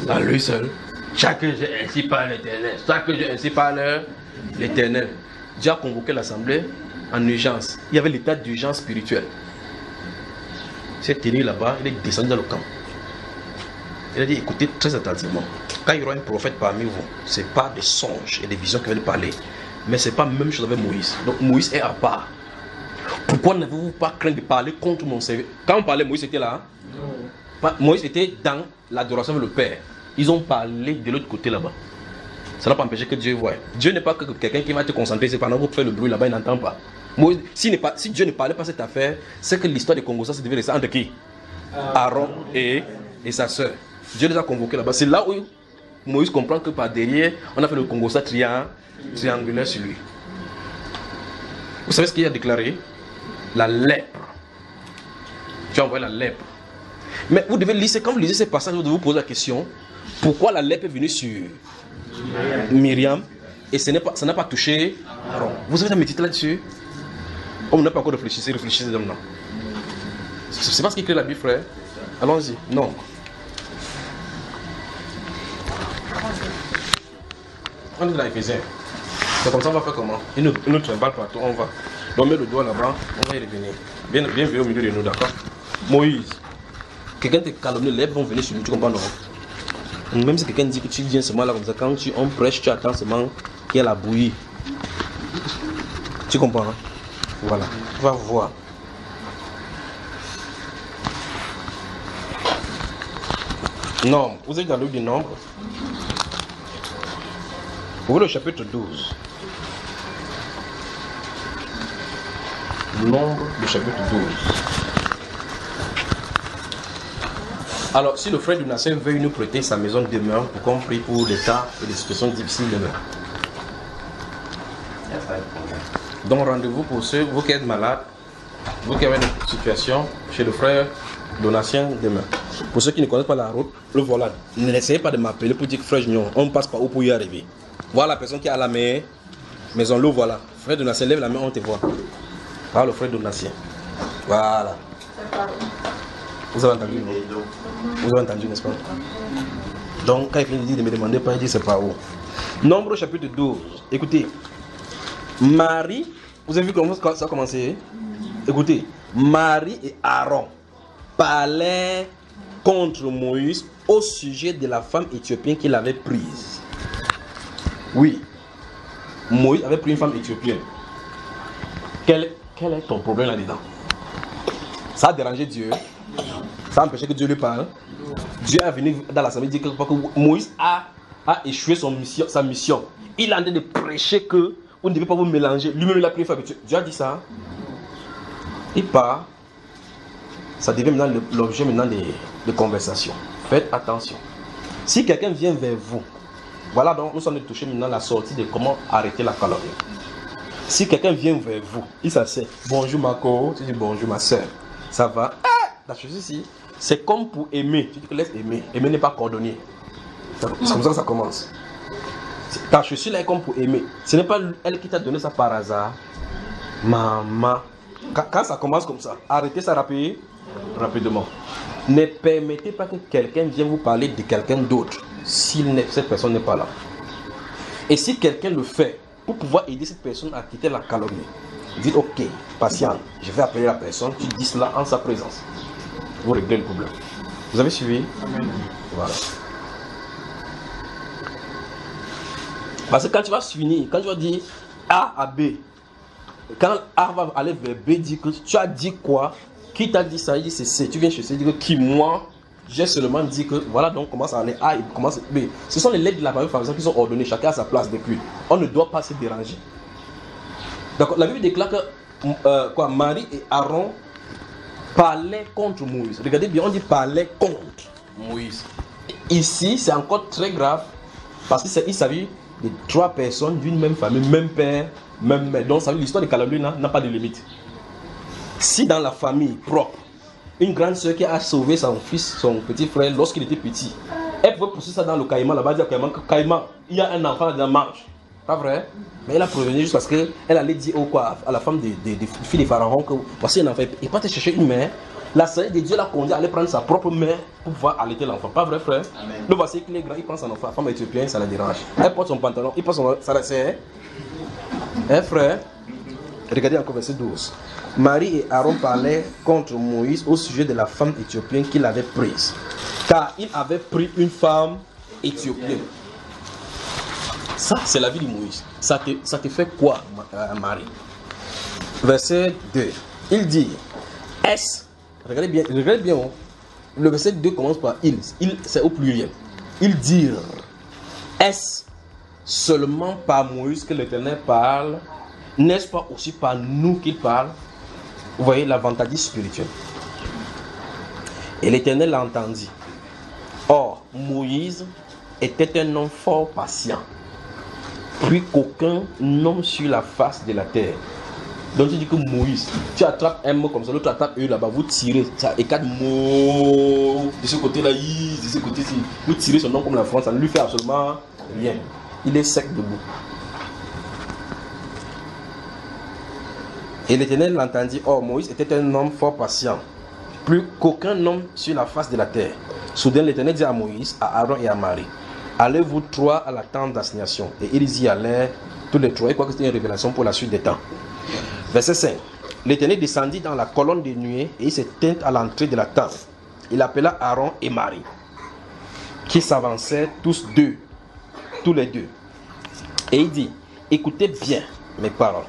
à lui seul. Chaque jour ainsi parle l'Éternel. Chaque jour ainsi parle l'Éternel. Dieu a convoqué l'assemblée en urgence. Il y avait l'état d'urgence spirituelle. Il s'est tenu là-bas, il est descendu dans le camp. Il a dit, écoutez très attentivement. Quand il y aura un prophète parmi vous, ce n'est pas des songes et des visions qui viennent parler. Mais ce n'est pas la même chose avec Moïse. Donc Moïse est à part. Pourquoi n'avez-vous pas craint de parler contre mon serviteur? Quand on parlait, Moïse était là. Moïse était dans l'adoration avec le Père. Ils ont parlé de l'autre côté là-bas. Ça n'a pas empêché que Dieu voie. Dieu n'est pas que quelqu'un qui va te concentrer. C'est pendant que vous faites le bruit là-bas, il n'entend pas. Moïse, si Dieu ne parlait pas cette affaire, c'est que l'histoire des Congos, ça devait rester entre qui? Aaron et sa soeur. Dieu les a convoqués là-bas. C'est là où Moïse comprend que par derrière, on a fait le Congo ça triangulaire sur lui. Vous savez ce qu'il a déclaré? La lèpre. Tu as envoyé la lèpre. Mais vous devez lire, quand vous lisez ces passages, vous devez vous poser la question, pourquoi la lèpre est venue sur Myriam et ça n'a pas touché Aaron? Vous avez médité là-dessus? On n'a pas encore réfléchi, réfléchissez maintenant. C'est pas ce qui crée la Bible, frère. Allons-y. Non. On est dans Éphésiens. C'est comme ça, on va faire comment? Une autre balle partout, on va. On met le doigt là-bas, on va y revenir. Bien venir au milieu de nous, d'accord? Moïse. Quelqu'un te calomnie, les lèvres vont venir sur nous, tu comprends, non? Même si quelqu'un dit que tu viens seulement là comme ça, quand on prêche, tu attends seulement qu'il y a la bouillie. Tu comprends, hein? Voilà, on va voir. Nombre, vous êtes dans le livre du Nombre. Ouvrez le chapitre 12. Nombre, le chapitre 12. Alors, si le frère du Nation veut nous prêter sa maison de demeure pour qu'on prie pour l'état et les situations difficiles demain. Donc, rendez-vous pour ceux, vous qui êtes malades, vous qui avez une situation chez le frère Donatien demain. Pour ceux qui ne connaissent pas la route, le voilà. N'essayez pas de m'appeler pour dire que frère Junior, on passe par où pour y arriver. Voilà la personne qui a la maison, le voilà. Frère Donatien, lève la main, on te voit. Voilà le frère Donatien. Voilà. Vous avez entendu, non? Vous avez entendu, n'est-ce pas? Donc, quand il dit de me demander pas, il dit c'est pas où. Nombre chapitre 12. Écoutez. Marie, vous avez vu comment ça a commencé? Écoutez. Marie et Aaron parlaient contre Moïse au sujet de la femme éthiopienne qu'il avait prise. Oui. Moïse avait pris une femme éthiopienne. Quel est ton problème là-dedans? Ça a dérangé Dieu? Ça a empêché que Dieu lui parle? Dieu est venu dans l'assemblée dire que Moïse a échoué sa mission. Il est en train de prêcher que vous ne devez pas vous mélanger. Lui-même il a pris une femme. Dieu a dit ça. Il part. Ça devient maintenant l'objet de conversation. Faites attention. Si quelqu'un vient vers vous, voilà donc nous sommes touchés maintenant la sortie de comment arrêter la calomnie. Si quelqu'un vient vers vous, il s'assied. Bonjour Marco, tu dis bonjour ma soeur. Ça va? La chose ici, c'est comme pour aimer. Tu dis que laisse aimer. Aimer n'est pas coordonné. C'est comme ça que ça commence. Ta chaussure là est comme pour aimer. Ce n'est pas elle qui t'a donné ça par hasard. Maman. Quand ça commence comme ça, arrêtez ça rapidement. Ne permettez pas que quelqu'un vienne vous parler de quelqu'un d'autre si cette personne n'est pas là. Et si quelqu'un le fait, pour pouvoir aider cette personne à quitter la calomnie, dites ok, patient, je vais appeler la personne, tu dis cela en sa présence. Vous réglez le problème. Vous avez suivi? Amen. Voilà. Parce que quand tu vas s'unir, quand tu vas dire A à B, quand A va aller vers B, dit que tu as dit quoi? Qui t'a dit ça? Il dit c'est C. Tu viens chez C, il dit que qui? Moi, j'ai seulement dit que voilà, donc commence à aller A et commence B. Ce sont les lettres de la famille familiale qui sont ordonnées, chacun à sa place depuis. On ne doit pas se déranger. Donc la Bible déclare que Marie et Aaron parlaient contre Moïse. Regardez bien, on dit parlaient contre Moïse. Ici, c'est encore très grave parce qu'il s'agit de 3 personnes d'une même famille, même père, même mère. Donc, l'histoire de calomnie n'a pas de limite. Si dans la famille propre, une grande soeur qui a sauvé son fils, son petit frère, lorsqu'il était petit, elle pouvait pousser ça dans le caïman, là-bas, dire caïman, il y a un enfant dans la marche. Pas vrai? Mais elle a prévenu juste parce qu'elle allait dire à la femme des filles des pharaons que voici un enfant. Il partait chercher une mère. La sœur de Dieu l'a conduit à aller prendre sa propre mère pour pouvoir allaiter l'enfant. Pas vrai, frère? Amen. Le voici qu'il est grand, il prend son enfant. La femme éthiopienne, ça la dérange. Elle porte son pantalon, il porte son. Ça la sert. Hein, frère? Regardez encore verset 12. Marie et Aaron parlaient contre Moïse au sujet de la femme éthiopienne qu'il avait prise. Car il avait pris une femme éthiopienne. Ça, c'est la vie de Moïse. Ça te fait quoi, Marie? Verset 2. Il dit, est-ce, regardez bien, hein. Le verset 2 commence par il c'est au pluriel. Ils dirent, est-ce seulement par Moïse que l'Éternel parle? N'est-ce pas aussi par nous qu'il parle? Vous voyez l'avantage spirituel. Et l'Éternel l'entendit. Or, Moïse était un homme fort patient, puis qu'aucun homme sur la face de la terre. Donc tu dis que Moïse, tu attrapes un mot comme ça, l'autre attrape eux là-bas, vous tirez, ça écarte mots de ce côté-là, de ce côté-ci, vous tirez son nom comme la France, ça ne lui fait absolument rien. Il est sec debout. Et l'Éternel l'entendit. Or, Moïse était un homme fort patient, plus qu'aucun homme sur la face de la terre. Soudain, l'Éternel dit à Moïse, à Aaron et à Marie, allez vous trois à la tente d'assignation. Et ils y allèrent tous les trois. Et quoi que c'était une révélation pour la suite des temps. Verset 5. L'Éternel descendit dans la colonne de nuée et il se tint à l'entrée de la tente. Il appela Aaron et Marie, qui s'avançaient tous les deux. Et il dit, écoutez bien mes paroles.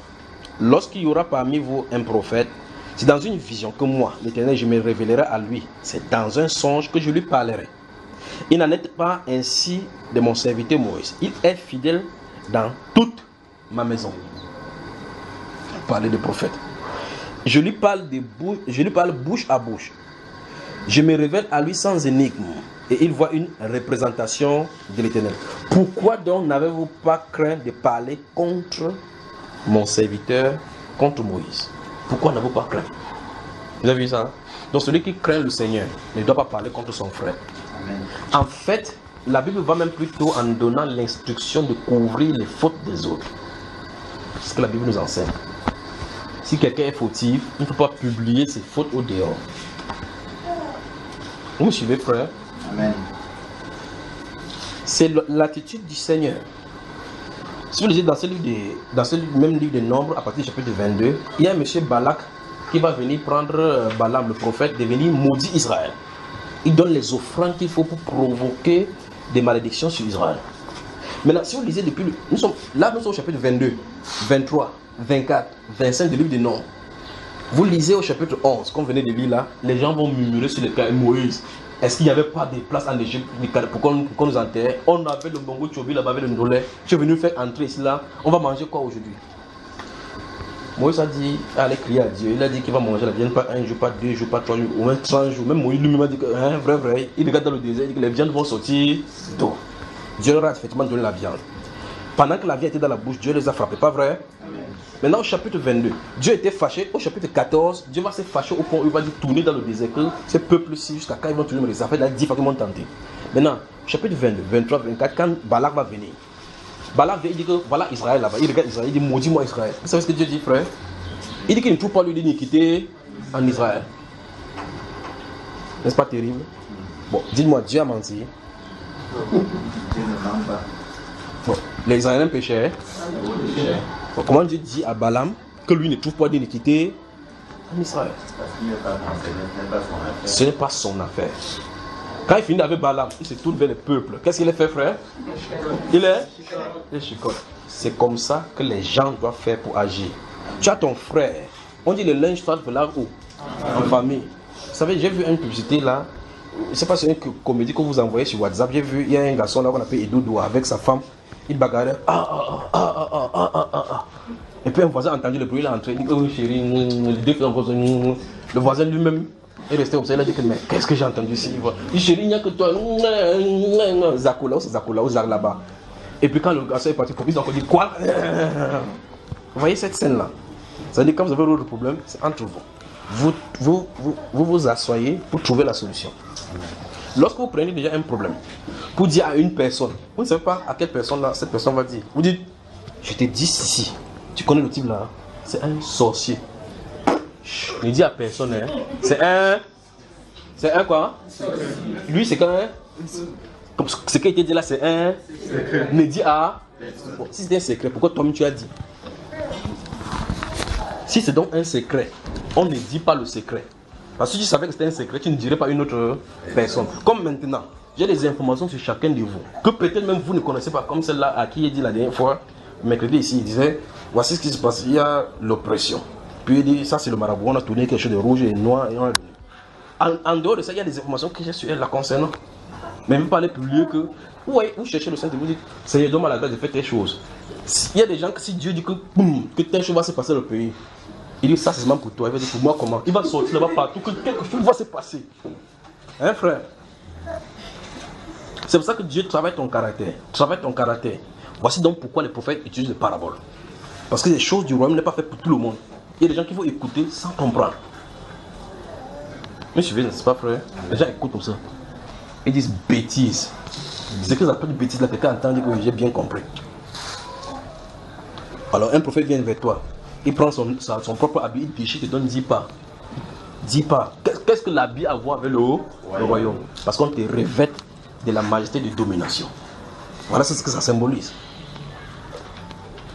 Lorsqu'il y aura parmi vous un prophète, c'est dans une vision que moi, l'Éternel, je me révélerai à lui. C'est dans un songe que je lui parlerai. Il n'en est pas ainsi de mon serviteur Moïse. Il est fidèle dans toute ma maison. Parler de prophète. Je lui parle bouche à bouche. Je me révèle à lui sans énigme. Et il voit une représentation de l'Éternel. Pourquoi donc n'avez-vous pas craint de parler contre mon serviteur, contre Moïse? Pourquoi n'avez-vous pas craint? Vous avez vu ça? Hein? Donc celui qui craint le Seigneur ne doit pas parler contre son frère. Amen. En fait, la Bible va même plutôt en donnant l'instruction de couvrir les fautes des autres. C'est ce que la Bible nous enseigne. Si quelqu'un est fautif, il ne faut pas publier ses fautes au dehors. Vous me suivez, frère? Amen. C'est l'attitude du Seigneur. Si vous lisez dans ce même livre de Nombres, à partir du chapitre 22, il y a un monsieur Balak qui va venir prendre Balaam, le prophète, de venir maudire Israël. Il donne les offrandes qu'il faut pour provoquer des malédictions sur Israël. Maintenant, si vous lisez depuis nous sommes au chapitre 22, 23, 24, 25 du livre de Nombres. Vous lisez au chapitre 11, comme venez de lire là, les gens vont murmurer sur le cas de Moïse. Est-ce qu'il n'y avait pas de place en Égypte pour qu'on nous enterre? On avait le bongo chobi là-bas avec le ndolé. Tu es venu faire entrer ici là. On va manger quoi aujourd'hui? Moïse a dit, allez crier à Dieu. Il a dit qu'il va manger la viande pas un jour, pas 2 jours, pas 3 jours, au moins 30 jours. Même Moïse lui-même a dit que, hein, vrai. Il regarde dans le désert, il dit que les viandes vont sortir d'eau. Dieu leur a effectivement donné la viande. Pendant que la viande était dans la bouche, Dieu les a frappés, pas vrai? Amen. Maintenant au chapitre 22, Dieu était fâché. Au chapitre 14, Dieu va se fâcher au point où il va dire tourner dans le désert que ces peuples-ci, jusqu'à quand ils vont tourner les affaires, il a 10 fois qu'ils vont tenter. Maintenant, chapitre 22, 23, 24, quand Balak va venir, Balak vient, il dit que voilà Israël là-bas. Il regarde Israël, il dit maudis-moi Israël. Vous savez ce que Dieu dit, frère? Il dit qu'il ne trouve pas l'iniquité en Israël. N'est-ce pas terrible? Bon, dites-moi, Dieu a menti. Bon, les Israéliens péchaient. Bon, comment Dieu dit à Balaam que lui ne trouve pas d'iniquité en Israël? Ce n'est pas son affaire. Quand il finit avec Balaam, il se tourne vers le peuple. Qu'est-ce qu'il a fait, frère? Il chicote. C'est comme ça que les gens doivent faire pour agir. Tu as ton frère. On dit le linge sale là où? En famille. Vous savez, j'ai vu une publicité là. Je ne sais pas si c'est une comédie que vous envoyez sur WhatsApp. J'ai vu, il y a un garçon là qu'on appelle Edodo avec sa femme. Il bagarrait. Et puis un voisin a entendu le bruit, il est entré. Il dit, oh chérie, le voisin lui-même est resté comme ça. Il a dit, mais qu'est-ce que j'ai entendu ici? Il dit, chérie, il n'y a que toi. Zakoula, c'est Zakoula, Zak là-bas. Et puis quand le garçon est parti, ils ont encore dit, quoi? Vous voyez cette scène-là? Ça veut dire, quand vous avez un autre problème, c'est entre vous. Vous asseyez pour trouver la solution. Lorsque vous prenez déjà un problème, pour dire à une personne, vous ne savez pas à quelle personne là, cette personne va dire. Vous dites, je te dis ceci, tu connais le type là, c'est un sorcier. Ne dis à personne, hein. C'est un quoi? Lui c'est qu'un, comme ce qui a été dit là, c'est un, ne dis à, bon, si c'est un secret, pourquoi toi-même tu as dit? Si c'est donc un secret, on ne dit pas le secret. Parce que si tu savais que c'était un secret, tu ne dirais pas à une autre personne. Comme maintenant, j'ai des informations sur chacun de vous, que peut-être même vous ne connaissez pas, comme celle-là à qui il dit la dernière fois, mercredi ici, il disait, voici ce qui se passe, il y a l'oppression. Puis il dit, ça c'est le marabout, on a tourné quelque chose de rouge et noir. Et en dehors de ça, il y a des informations que j'ai sur elle la concernant. Mais même pas aller plus lieu que, vous cherchez le Saint-Esprit, vous dites, Seigneur, donne-moi la grâce de faire telle chose. Il y a des gens que si Dieu dit que, boum, que telle chose va se passer dans le pays, il dit ça c'est seulement pour toi, il va dire pour moi comment? Il va sortir là-bas partout, que quelque chose va se passer. Hein frère? C'est pour ça que Dieu travaille ton caractère. Voici donc pourquoi les prophètes utilisent les paraboles. Parce que les choses du royaume n'est pas fait pour tout le monde. Il y a des gens qui vont écouter sans comprendre. Mais suivez, n'est-ce pas frère? Les gens écoutent comme ça. Ils disent bêtises. C'est que ça appelle bêtises là, quelqu'un entend dire que j'ai bien compris. Alors un prophète vient vers toi. Il prend son propre habit, il déchire, il te donne 10 pas. 10 pas. Qu'est-ce que l'habit a à voir avec le royaume? Parce qu'on te revête de la majesté de domination. Voilà ce que ça symbolise.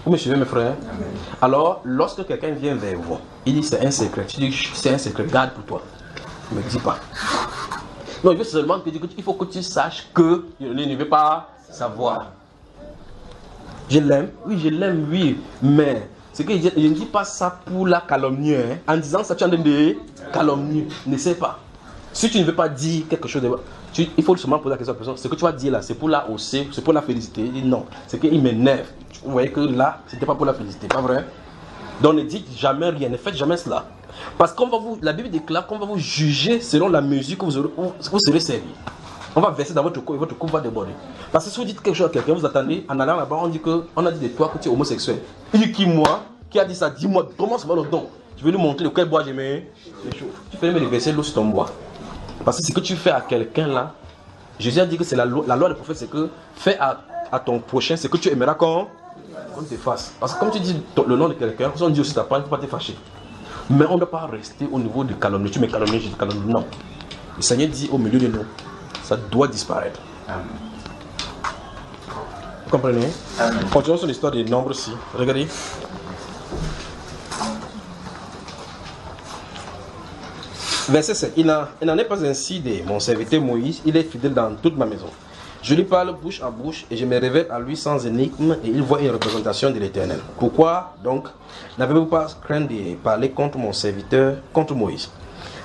Vous me suivez mes frères? Alors, lorsque quelqu'un vient vers vous, il dit c'est un secret. Tu dis c'est un secret, garde pour toi. Ne me dis pas. Non, il veut seulement te dire qu'il faut que tu saches que il ne veut pas savoir. Je l'aime, oui, mais c'est que je ne dis pas ça pour la calomnie. Hein. En disant ça, tu es en train de calomnier. Ne sais pas. Si tu ne veux pas dire quelque chose, il faut seulement poser la question à la personne. Ce que tu vas dire là, c'est pour la hausser, c'est pour la féliciter. Il dit non, c'est qu'il m'énerve. Vous voyez que là, c'était pas pour la féliciter, pas vrai? Donc ne dites jamais rien, ne faites jamais cela. Parce que la Bible déclare qu'on va vous juger selon la mesure que vous serez servi. On va verser dans votre coupe et votre coupe va déborder. Parce que si vous dites quelque chose à quelqu'un, vous attendez, en allant là-bas, on a dit de toi que tu es homosexuel. Il dit qui moi? Qui a dit ça? Dis-moi, comment ça va le don? Je vais lui montrer de quel bois j'aimais. Tu fais même les verser l'eau sur ton bois. Parce que ce que tu fais à quelqu'un là, Jésus a dit que c'est la loi des prophètes, c'est que fais à ton prochain ce que tu aimeras qu'on te fasse. Parce que comme tu dis le nom de quelqu'un, on dit aussi ta part, il ne faut pas te fâcher. Mais on ne doit pas rester au niveau de calomnie. Tu me calomnies, je te calomnie. Non. Le Seigneur dit au milieu de nous, ça doit disparaître. Amen. Vous comprenez? Amen. Continuons sur l'histoire des nombres ici. Regardez. Verset 7. Il n'en est pas ainsi de mon serviteur Moïse, il est fidèle dans toute ma maison. Je lui parle bouche à bouche et je me révèle à lui sans énigme et il voit une représentation de l'Éternel. Pourquoi donc n'avez-vous pas craint de parler contre mon serviteur, contre Moïse?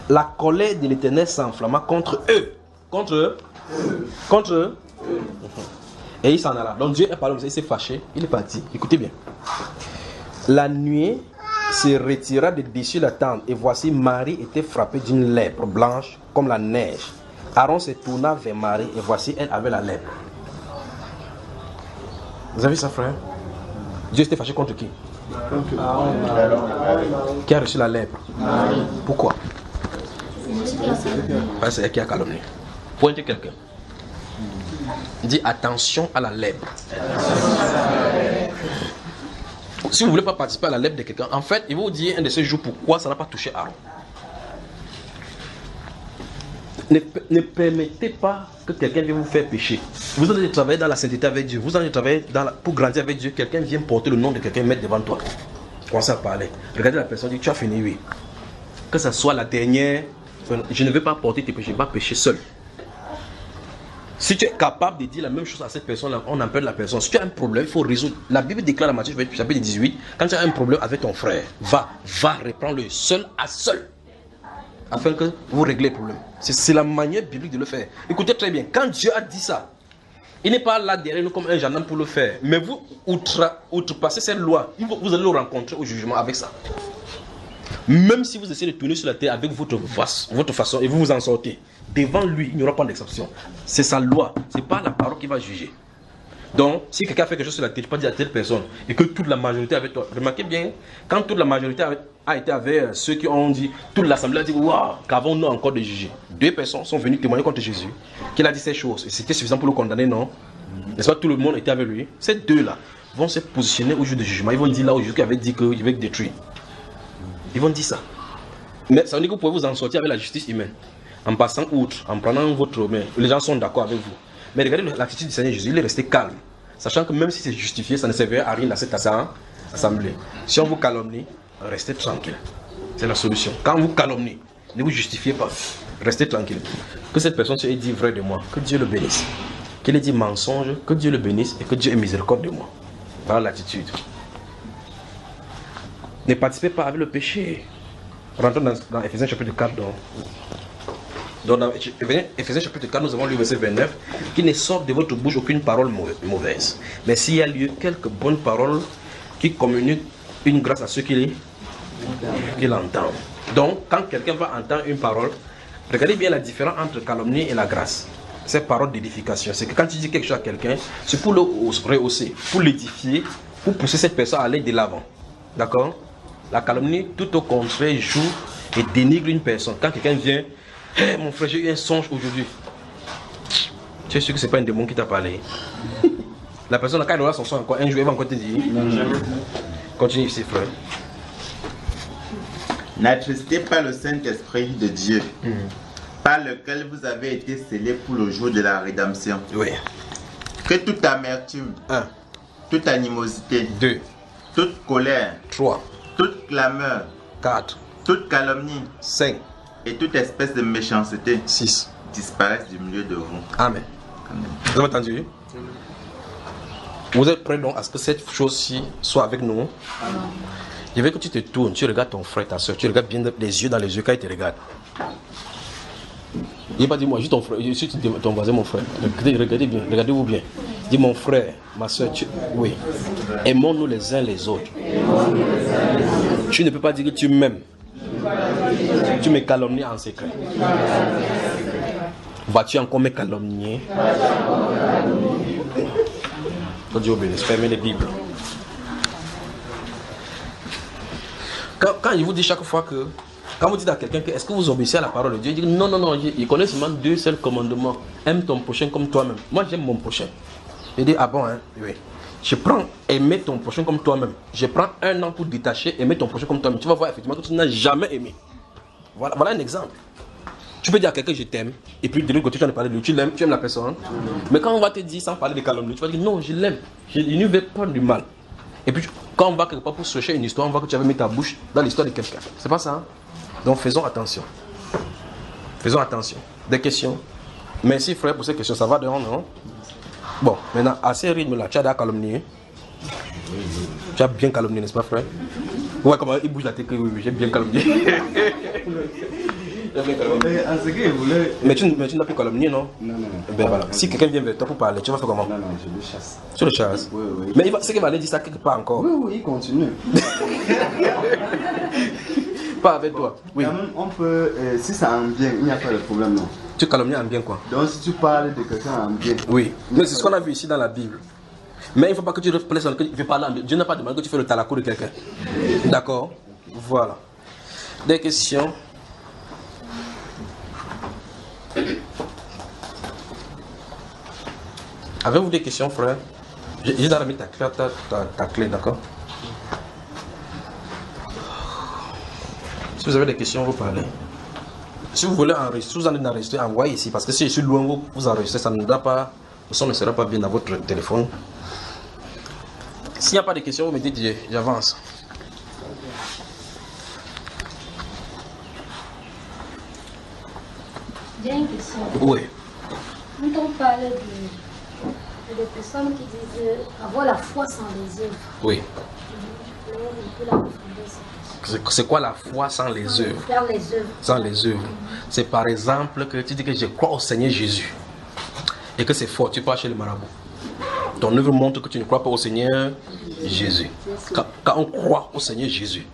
La colère de l'Éternel s'enflamma contre eux. Contre eux. Et il s'en alla. Donc Dieu est parlé, il s'est fâché, il est parti. Écoutez bien. La nuée se retira de dessus la tente et voici Marie était frappée d'une lèpre blanche comme la neige. Aaron se tourna vers Marie et voici elle avait la lèpre. Vous avez vu ça frère? Dieu s'était fâché contre qui? Qui a reçu la lèpre? Pourquoi? Parce que c'est elle qui a calomnié. Pointez quelqu'un. Dis attention à la lèpre. Si vous ne voulez pas participer à la lèpre de quelqu'un, en fait, il va vous dire un de ces jours pourquoi ça n'a pas touché Aaron. Ne permettez pas que quelqu'un vienne vous faire pécher. Vous allez travailler dans la sainteté avec Dieu. Vous allez travailler pour grandir avec Dieu. Quelqu'un vient porter le nom de quelqu'un et mettre devant toi. Commencez à parler. Regardez la personne, dit tu as fini, oui. Que ce soit la dernière. Je ne vais pas porter tes péchés, je vais pas pécher seul. Si tu es capable de dire la même chose à cette personne-là, on appelle la personne. Si tu as un problème, il faut résoudre. La Bible déclare dans Matthieu chapitre 18, quand tu as un problème avec ton frère, va reprendre-le seul à seul, afin que vous réglez le problème. C'est la manière biblique de le faire. Écoutez très bien, quand Dieu a dit ça, il n'est pas là derrière nous comme un gendarme pour le faire. Mais vous outrepassez cette loi, vous allez le rencontrer au jugement avec ça. Même si vous essayez de tourner sur la terre avec votre façon et vous vous en sortez, devant lui, il n'y aura pas d'exception. C'est sa loi, ce n'est pas la parole qui va juger. Donc, si quelqu'un fait quelque chose sur la terre, tu peux dire à telle personne et que toute la majorité avec toi. Remarquez bien, quand toute la majorité a été avec ceux qui ont dit, toute l'assemblée a dit, waouh, qu'avons-nous encore de juger? 2 personnes sont venues témoigner contre Jésus, qu'il a dit ces choses. Et c'était suffisant pour le condamner, non? N'est-ce pas, tout le monde était avec lui? Ces 2-là vont se positionner au jour de jugement. Ils vont dire là au jour qu'il avait dit qu'il va être détruit. Ils vont dire ça. Mais ça veut dire que vous pouvez vous en sortir avec la justice humaine. En passant outre, en prenant votre main. Les gens sont d'accord avec vous. Mais regardez l'attitude du Seigneur Jésus, il est resté calme. Sachant que même si c'est justifié, ça ne servirait à rien dans cette assemblée. Si on vous calomnie, restez tranquille. C'est la solution. Quand on vous calomnie, ne vous justifiez pas. Restez tranquille. Que cette personne se dit vrai de moi, que Dieu le bénisse. Qu'il ait dit mensonge, que Dieu le bénisse et que Dieu ait miséricorde de moi. Voilà l'attitude. Ne participez pas avec le péché. Rentrons dans Ephésiens chapitre 4. Donc dans Ephésiens chapitre 4, nous avons lu verset 29. Qu'il ne sorte de votre bouche aucune parole mauvaise. Mais s'il y a lieu, quelques bonnes paroles qui communiquent une grâce à ceux qui l'entendent. Donc, quand quelqu'un va entendre une parole, regardez bien la différence entre calomnie et la grâce. Cette parole d'édification, c'est que quand tu dis quelque chose à quelqu'un, c'est pour le rehausser, pour l'édifier, pour pousser cette personne à aller de l'avant. D'accord? La calomnie, tout au contraire, joue et dénigre une personne. Quand quelqu'un vient, hey, mon frère, j'ai eu un songe aujourd'hui. Tu es sûr que ce n'est pas un démon qui t'a parlé? La personne, quand elle aura son songe encore un jour, elle va encore te dire. Continue ici, frère. N'attristez pas le Saint-Esprit de Dieu, par lequel vous avez été scellés pour le jour de la rédemption. Oui. Que toute amertume, 1. toute animosité, 2. toute colère, 3. toute clameur, 4. toute calomnie 5. et toute espèce de méchanceté 6. disparaissent du milieu de vous. Amen. Vous avez entendu? Vous êtes prêts donc à ce que cette chose-ci soit avec nous? Je veux que tu te tournes, tu regardes ton frère, ta soeur, tu regardes bien les yeux dans les yeux quand il te regarde. Il n'est pas dit moi, juste ton frère, je suis ton voisin, mon frère. Regardez bien, regardez-vous bien. Dis mon frère, ma soeur, oui. Aimons-nous les uns les autres. Tu ne peux pas dire que tu m'aimes. Tu me calomnies en secret. Vas-tu encore me calomnier? Que Dieu bénisse. Fermez les Bibles. Quand je vous dis chaque fois que, quand vous dites à quelqu'un que est-ce que vous obéissez à la parole de Dieu, il dit non, il connaît seulement 2 seuls commandements. Aime ton prochain comme toi-même. Moi j'aime mon prochain. Il dit ah bon, hein? Oui. Je prends aimer ton prochain comme toi-même. Je prends 1 an pour détacher, aimer ton prochain comme toi-même. Tu vas voir effectivement que tu n'as jamais aimé. Voilà un exemple. Tu peux dire à quelqu'un je t'aime, et puis de l'autre côté tu en as parlé de lui, tu l'aimes, tu aimes la personne. Mais quand on va te dire sans parler de calomnie, tu vas dire non, je l'aime, il ne veut pas du mal. Et puis quand on va quelque part pour chercher une histoire, on voit que tu avais mis ta bouche dans l'histoire de quelqu'un. C'est pas ça, hein? Donc faisons attention. Faisons attention. Des questions? Merci frère pour ces questions, ça va dehors, non? Bon, maintenant, à ces rythmes-là, tu as déjà calomnié. Tu as bien calomnié, n'est-ce pas, frère? Ouais, comment il bouge la tête, oui, j'ai bien calomnié. Mais tu n'as plus calomnié, non? Non. Ben voilà. Si quelqu'un vient vers toi pour parler, tu vas faire comment? Non, je le chasse. Tu le chasses? Oui. Mais c'est qu'il va aller dire ça quelque part encore. Oui, il continue. Pas avec toi. Oui. Quand même, on peut, si ça en vient, il n'y a pas de problème, non? Tu calomnies en bien quoi? Donc si tu parles de quelqu'un en bien. Oui. Mais c'est ce qu'on a vu ici dans la Bible. Mais il ne faut pas que tu replaces que tu veux parler en bien. Dieu n'a pas demandé que tu fais le talako de quelqu'un. D'accord? Voilà. Des questions? Avez-vous des questions, frère? J'ai déjà remis ta clé, d'accord? Si vous avez des questions, vous parlez. Si vous voulez enregistrer, vous allez enregistrer, envoyez ici. Parce que si je suis loin, vous enregistrez, ça ne doit pas, le son ne sera pas bien dans votre téléphone. S'il n'y a pas de questions, vous me dites, j'avance. J'ai une question. Oui. Quand on parle des personnes qui disent avoir la foi sans les œuvres. Oui. On peut la refonder, C'est quoi la foi sans les œuvres? faire les œuvres. Sans les œuvres. C'est par exemple que tu dis que je crois au Seigneur Jésus. Et que c'est fort, tu pars chez le marabout. Ton œuvre montre que tu ne crois pas au Seigneur Jésus. Quand on croit au Seigneur Jésus,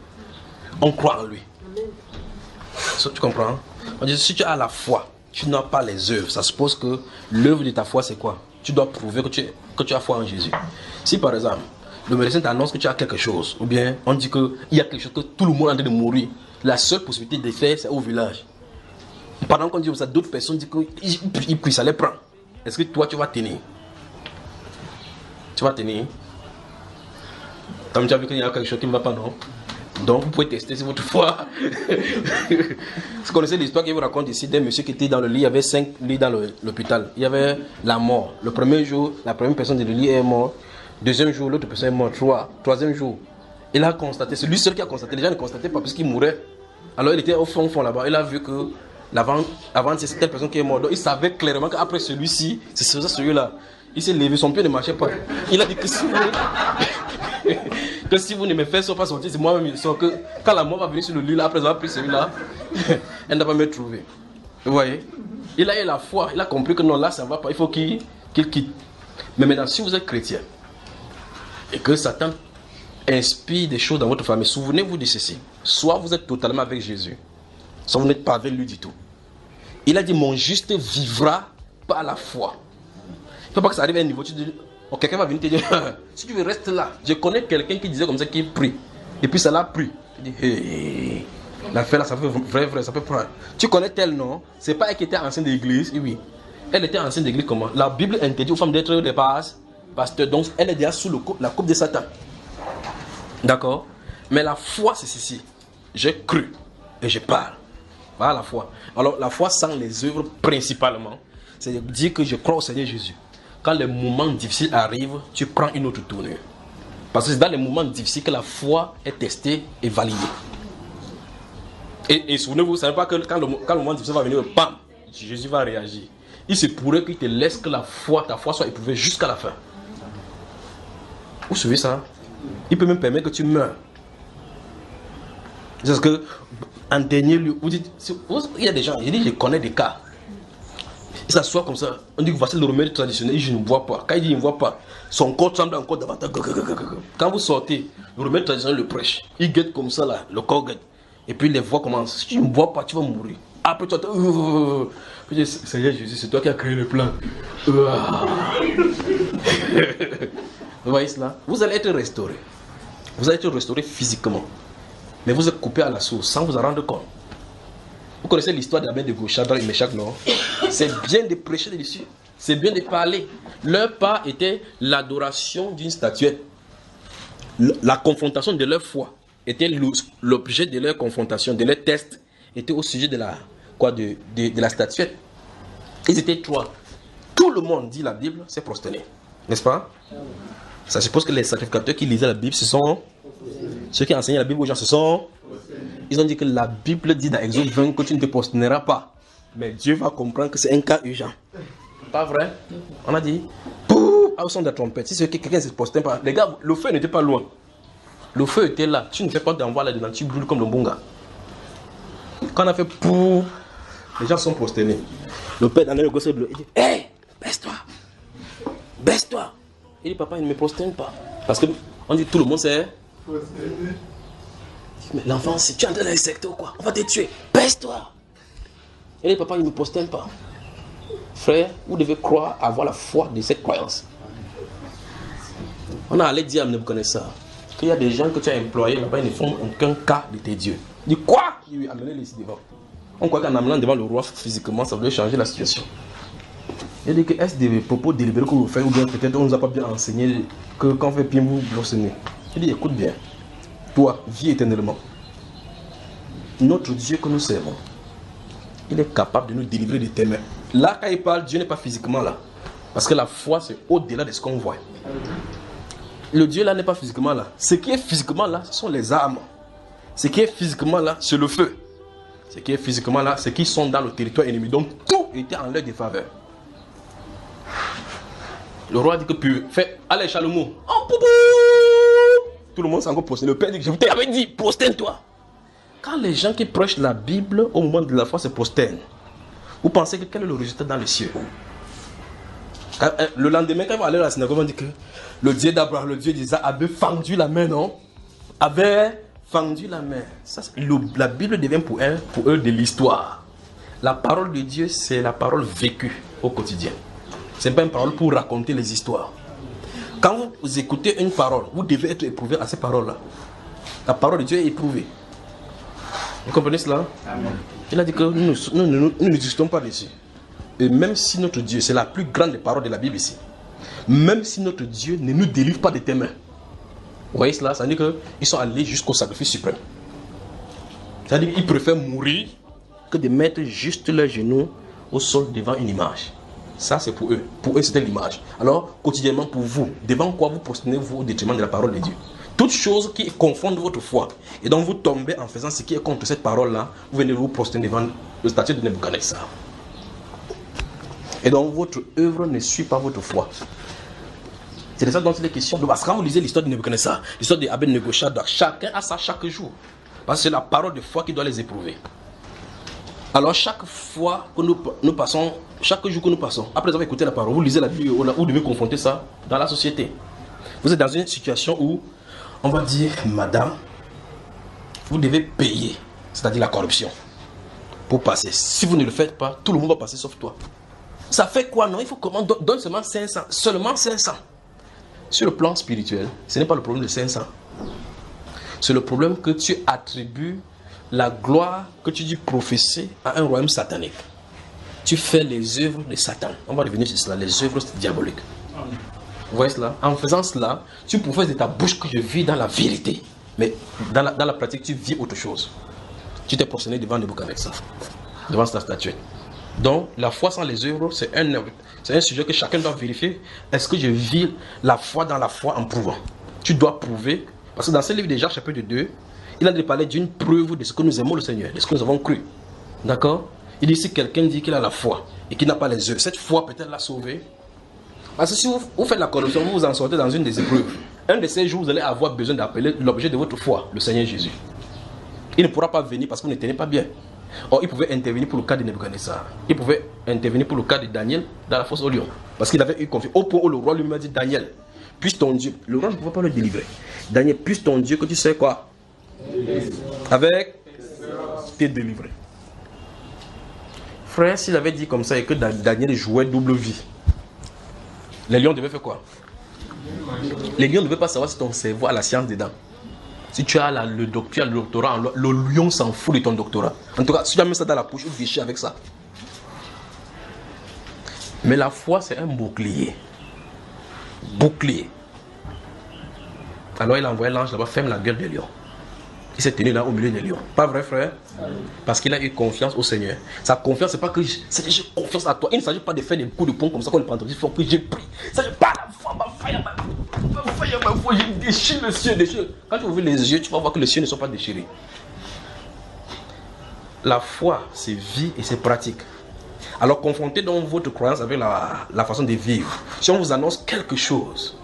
on croit en lui. Tu comprends? On dit si tu as la foi, tu n'as pas les œuvres. Ça suppose que l'œuvre de ta foi c'est quoi? Tu dois prouver que tu as foi en Jésus. Si par exemple, le médecin t'annonce que tu as quelque chose, ou bien on dit qu'il y a quelque chose que tout le monde est en train de mourir, la seule possibilité de faire c'est au village. Pendant qu'on dit ça, d'autres personnes disent qu'ils puissent aller prendre. Est-ce que toi tu vas tenir? Tu vas tenir? Comme tu as vu qu'il y a quelque chose qui ne va pas, non? Donc vous pouvez tester si votre foi. Vous connaissez l'histoire qu'il vous raconte ici d'un monsieur qui était dans le lit, il y avait 5 lits dans l'hôpital. Il y avait la mort. Le premier jour, la première personne du lit est morte. Deuxième jour, l'autre personne est morte. Troisième jour, il a constaté, c'est lui seul qui a constaté. Les gens ne constataient pas puisqu'il mourait. Alors il était au fond là-bas. Il a vu que avant c'est telle personne qui est morte. Donc il savait clairement qu'après celui-ci, c'est celui-là. Il s'est levé, son pied ne marchait pas. Il a dit que si vous ne me faites pas sortir, c'est moi-même qui sors. Que quand la mort va venir sur le lit, là, après avoir pris celui-là, elle n'a pas me trouver. Vous voyez? Il a eu la foi, il a compris que non, là ça ne va pas, il faut qu'il quitte. Mais maintenant, si vous êtes chrétien et que Satan inspire des choses dans votre famille, souvenez-vous de ceci. Soit vous êtes totalement avec Jésus, soit vous n'êtes pas avec lui du tout. Il a dit mon juste vivra par la foi. Il ne faut pas que ça arrive à un niveau, tu dis, oh, quelqu'un va venir te dire, si tu veux rester là. Je connais quelqu'un qui disait comme ça, qui prie. Et puis ça l'a pris. Il dit, hey, l'affaire là, ça fait vrai, ça peut prendre. Tu connais tel nom, c'est pas elle qui était enceinte d'église, oui. Elle était enceinte d'église comment? La Bible interdit aux femmes d'être des pasteurs, donc elle est déjà sous la coupe de Satan. D'accord? Mais la foi, c'est ceci. J'ai cru et je parle. Voilà la foi. Alors la foi sans les œuvres principalement, c'est de dire que je crois au Seigneur Jésus. Quand les moments difficiles arrivent, tu prends une autre tournure. Parce que c'est dans les moments difficiles que la foi est testée et validée. Et souvenez-vous, vous ne savez pas que quand le moment difficile va venir, bam, Jésus va réagir. Il se pourrait qu'il te laisse que ta foi soit éprouvée jusqu'à la fin. Vous savez ça? Il peut même permettre que tu meurs. Parce que, en dernier lieu, vous dites, il y a des gens, je connais des cas. Il s'assoit comme ça, on dit que voici le remède traditionnel, je ne vois pas. Quand il dit il ne voit pas, son corps tremble encore davantage. Quand vous sortez, le remède traditionnel le prêche. Il guette comme ça là, le corps guette. Et puis les voix commencent. Si tu ne vois pas, tu vas mourir. Après tu vas te... Seigneur Jésus, c'est toi qui as créé le plan. Vous voyez cela? Vous allez être restauré. Vous allez être restauré physiquement. Mais vous êtes coupé à la source sans vous en rendre compte. Vous connaissez l'histoire de la main de Shadrach et Meshach, non? C'est bien de prêcher dessus. C'est bien de parler. Leur part était l'adoration d'une statuette. La confrontation de leur foi était l'objet de leur confrontation, de leur test, était au sujet de la statuette. Ils étaient 3. Tout le monde, dit la Bible, s'est prosterné. N'est-ce pas? Ça suppose que les sacrificateurs qui lisaient la Bible, ce sont ceux qui enseignaient la Bible aux gens, ce sont... Ils ont dit que la Bible dit dans Exode 20 que tu ne te prosterneras pas. Mais Dieu va comprendre que c'est un cas urgent. Pas vrai? On a dit, au son de la trompette, si quelqu'un ne se prosterne pas, les gars, le feu n'était pas loin. Le feu était là. Tu ne fais pas d'envoi là-dedans, tu brûles comme le bon gars. Quand on a fait pour, les gens sont prosternés. Le père dans le gosse bleu, il dit, hé, baisse-toi. Baisse-toi. Il dit, papa, il ne me prosterne pas. Parce qu'on dit, tout le monde sait. Mais l'enfant, si tu es en train d'un secteur ou quoi, on va te tuer. Baisse-toi. Et les papas, ils ne me prosternent pas. Frère, vous devez croire, avoir la foi de cette croyance. On a allé dire à Nebuchadnezzar qu'il y a des gens que tu as employés là-bas, ils ne font aucun cas de tes dieux. Il dit quoi? Il lui a amené les ici devant. On croit qu'en amenant devant le roi physiquement, ça voulait changer la situation. Il dit que est-ce des propos délibérés que vous faites ou bien peut-être on ne nous a pas bien enseigné que quand on fait bien vous blossez. Il dit écoute bien. Toi, vis éternellement. Notre Dieu que nous servons, il est capable de nous délivrer de tes mains. Là, quand il parle, Dieu n'est pas physiquement là. Parce que la foi, c'est au-delà de ce qu'on voit. Le Dieu là n'est pas physiquement là. Ce qui est physiquement là, ce sont les armes. Ce qui est physiquement là, c'est le feu. Ce qui est physiquement là, c'est qu'ils sont dans le territoire ennemi. Donc tout était en leur défaveur. Le roi dit que allez Salomon. Oh, poupou. Tout le monde s'est encore prosterné. Le père dit que je vous t'avais dit, prosterne-toi. Quand les gens qui prêchent la Bible au moment de la foi se prosternent, vous pensez que quel est le résultat dans les cieux? Le lendemain, quand ils vont aller à la synagogue, on dit que le Dieu d'Abraham, le Dieu d'Isaac avait fendu la main, non? Avait fendu la main. Ça, la Bible devient pour eux de l'histoire. La parole de Dieu, c'est la parole vécue au quotidien. Ce n'est pas une parole pour raconter les histoires. Quand vous écoutez une parole, vous devez être éprouvé à ces paroles-là. La parole de Dieu est éprouvée. Vous comprenez cela? Amen. Il a dit que nous n'existons pas dessus. Et même si notre Dieu, c'est la plus grande des paroles de la Bible ici, même si notre Dieu ne nous délivre pas de tes mains, vous voyez cela? Ça veut dire qu'ils sont allés jusqu'au sacrifice suprême. C'est-à-dire qu'ils préfèrent mourir que de mettre juste leurs genoux au sol devant une image. Ça, c'est pour eux. Pour eux, c'était l'image. Alors, quotidiennement, pour vous, devant quoi vous prosternez-vous au détriment de la parole de Dieu? Toute chose qui confondent votre foi et donc vous tombez en faisant ce qui est contre cette parole-là, vous venez vous prosterner devant le statut de Nebuchadnezzar. Et donc, votre œuvre ne suit pas votre foi. C'est de ça dont il est question. Parce que quand vous lisez l'histoire de Nebuchadnezzar, l'histoire de Abed-Nego, chacun a ça chaque jour. Parce que c'est la parole de foi qui doit les éprouver. Alors chaque fois que nous passons, chaque jour que nous passons, après avoir écouté la parole, vous lisez la Bible, vous devez confronter ça dans la société. Vous êtes dans une situation où on va dire, madame, vous devez payer, c'est-à-dire la corruption, pour passer. Si vous ne le faites pas, tout le monde va passer sauf toi. Ça fait quoi, non? Il faut comment donne seulement 500. Seulement 500. Sur le plan spirituel, ce n'est pas le problème de 500. C'est le problème que tu attribues la gloire que tu dis professer à un royaume satanique. Tu fais les œuvres de Satan. On va revenir sur cela, les œuvres diaboliques. Vous voyez cela? En faisant cela, tu professes de ta bouche que je vis dans la vérité. Mais dans la pratique, tu vis autre chose. Tu t'es prosterné devant Nebuchadnezzar, devant sa statue. Donc, la foi sans les œuvres, c'est un sujet que chacun doit vérifier. Est-ce que je vis la foi dans la foi en prouvant? Tu dois prouver. Parce que dans ce livre de Jacques, chapitre 2, il a parlé d'une preuve de ce que nous aimons le Seigneur, de ce que nous avons cru. D'accord? Il dit, si quelqu'un dit qu'il a la foi et qu'il n'a pas les œuvres, cette foi peut-elle la sauver? Parce que si vous faites la corruption, vous vous en sortez dans une des épreuves. Un de ces jours, vous allez avoir besoin d'appeler l'objet de votre foi, le Seigneur Jésus. Il ne pourra pas venir parce que vous ne tenez pas bien. Or, il pouvait intervenir pour le cas de Nebuchadnezzar. Il pouvait intervenir pour le cas de Daniel dans la fosse au lion. Parce qu'il avait eu confiance. Au point où le roi lui-même a dit, Daniel, puisse ton Dieu, le roi ne pouvait pas le délivrer. Daniel, puisse ton Dieu que tu sais quoi? Avec t'es délivré. Frère, s'il avait dit comme ça et que Daniel jouait double vie, les lions devaient faire quoi? Les lions ne devaient pas savoir si ton cerveau a la science dedans. Si tu as le doctorat, le lion s'en fout de ton doctorat. En tout cas, si tu as mis ça dans la poche, il déchire avec ça. Mais la foi, c'est un bouclier. Bouclier. Alors il a envoyé l'ange là-bas, ferme la gueule des lions. Il s'est tenu là au milieu des lions. Pas vrai, frère? Parce qu'il a eu confiance au Seigneur. Sa confiance, c'est pas que j'ai confiance à toi. Il ne s'agit pas de faire des coups de poing comme ça qu'on le prend. Il faut que j'ai pris. Ça, je parle la foi, ma foi, je déchire le ciel, déchire. Quand tu ouvres les yeux, tu vas voir que les cieux ne sont pas déchirés. La foi, c'est vie et c'est pratique. Alors confrontez donc votre croyance avec la façon de vivre. Si on vous annonce quelque chose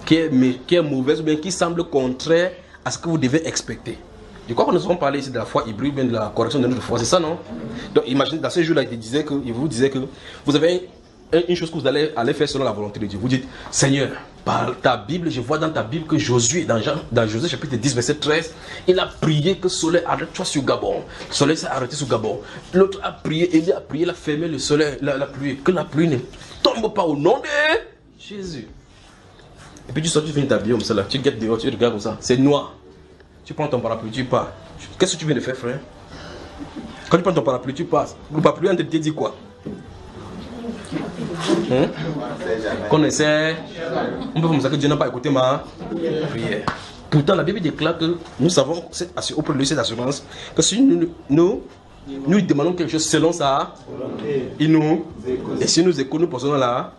qui est mauvaise ou bien qui semble contraire à ce que vous devez expecter. Je crois que nous avons parlé ici de la foi hybride, bien de la correction de notre foi, c'est ça, non? Donc imaginez, dans ce jour-là, il vous disait que vous avez une chose que vous allez faire selon la volonté de Dieu. Vous dites, Seigneur, par ta Bible, je vois dans ta Bible que Josué, dans Josué chapitre 10, verset 13, il a prié que le soleil arrête-toi sur Gabon. Le soleil s'est arrêté sur Gabon. L'autre a prié, Élie a prié, il a fermé le soleil, la pluie, que la pluie ne tombe pas au nom de Jésus. Et puis tu sors, tu finis t'habiller comme ça là, tu guettes dehors, tu regardes comme ça, c'est noir. Tu prends ton parapluie, tu pars. Qu'est-ce que tu viens de faire, frère? Quand tu prends ton parapluie, tu passes. Le parapluie, on te dit quoi? Qu'on essaie. On peut faire comme ça que Dieu n'a pas écouté ma prière. Pourtant, la Bible déclare que nous savons auprès de lui cette assurance que si nous demandons quelque chose selon ça, il nous écoute. Et si nous écoute, nous posons là.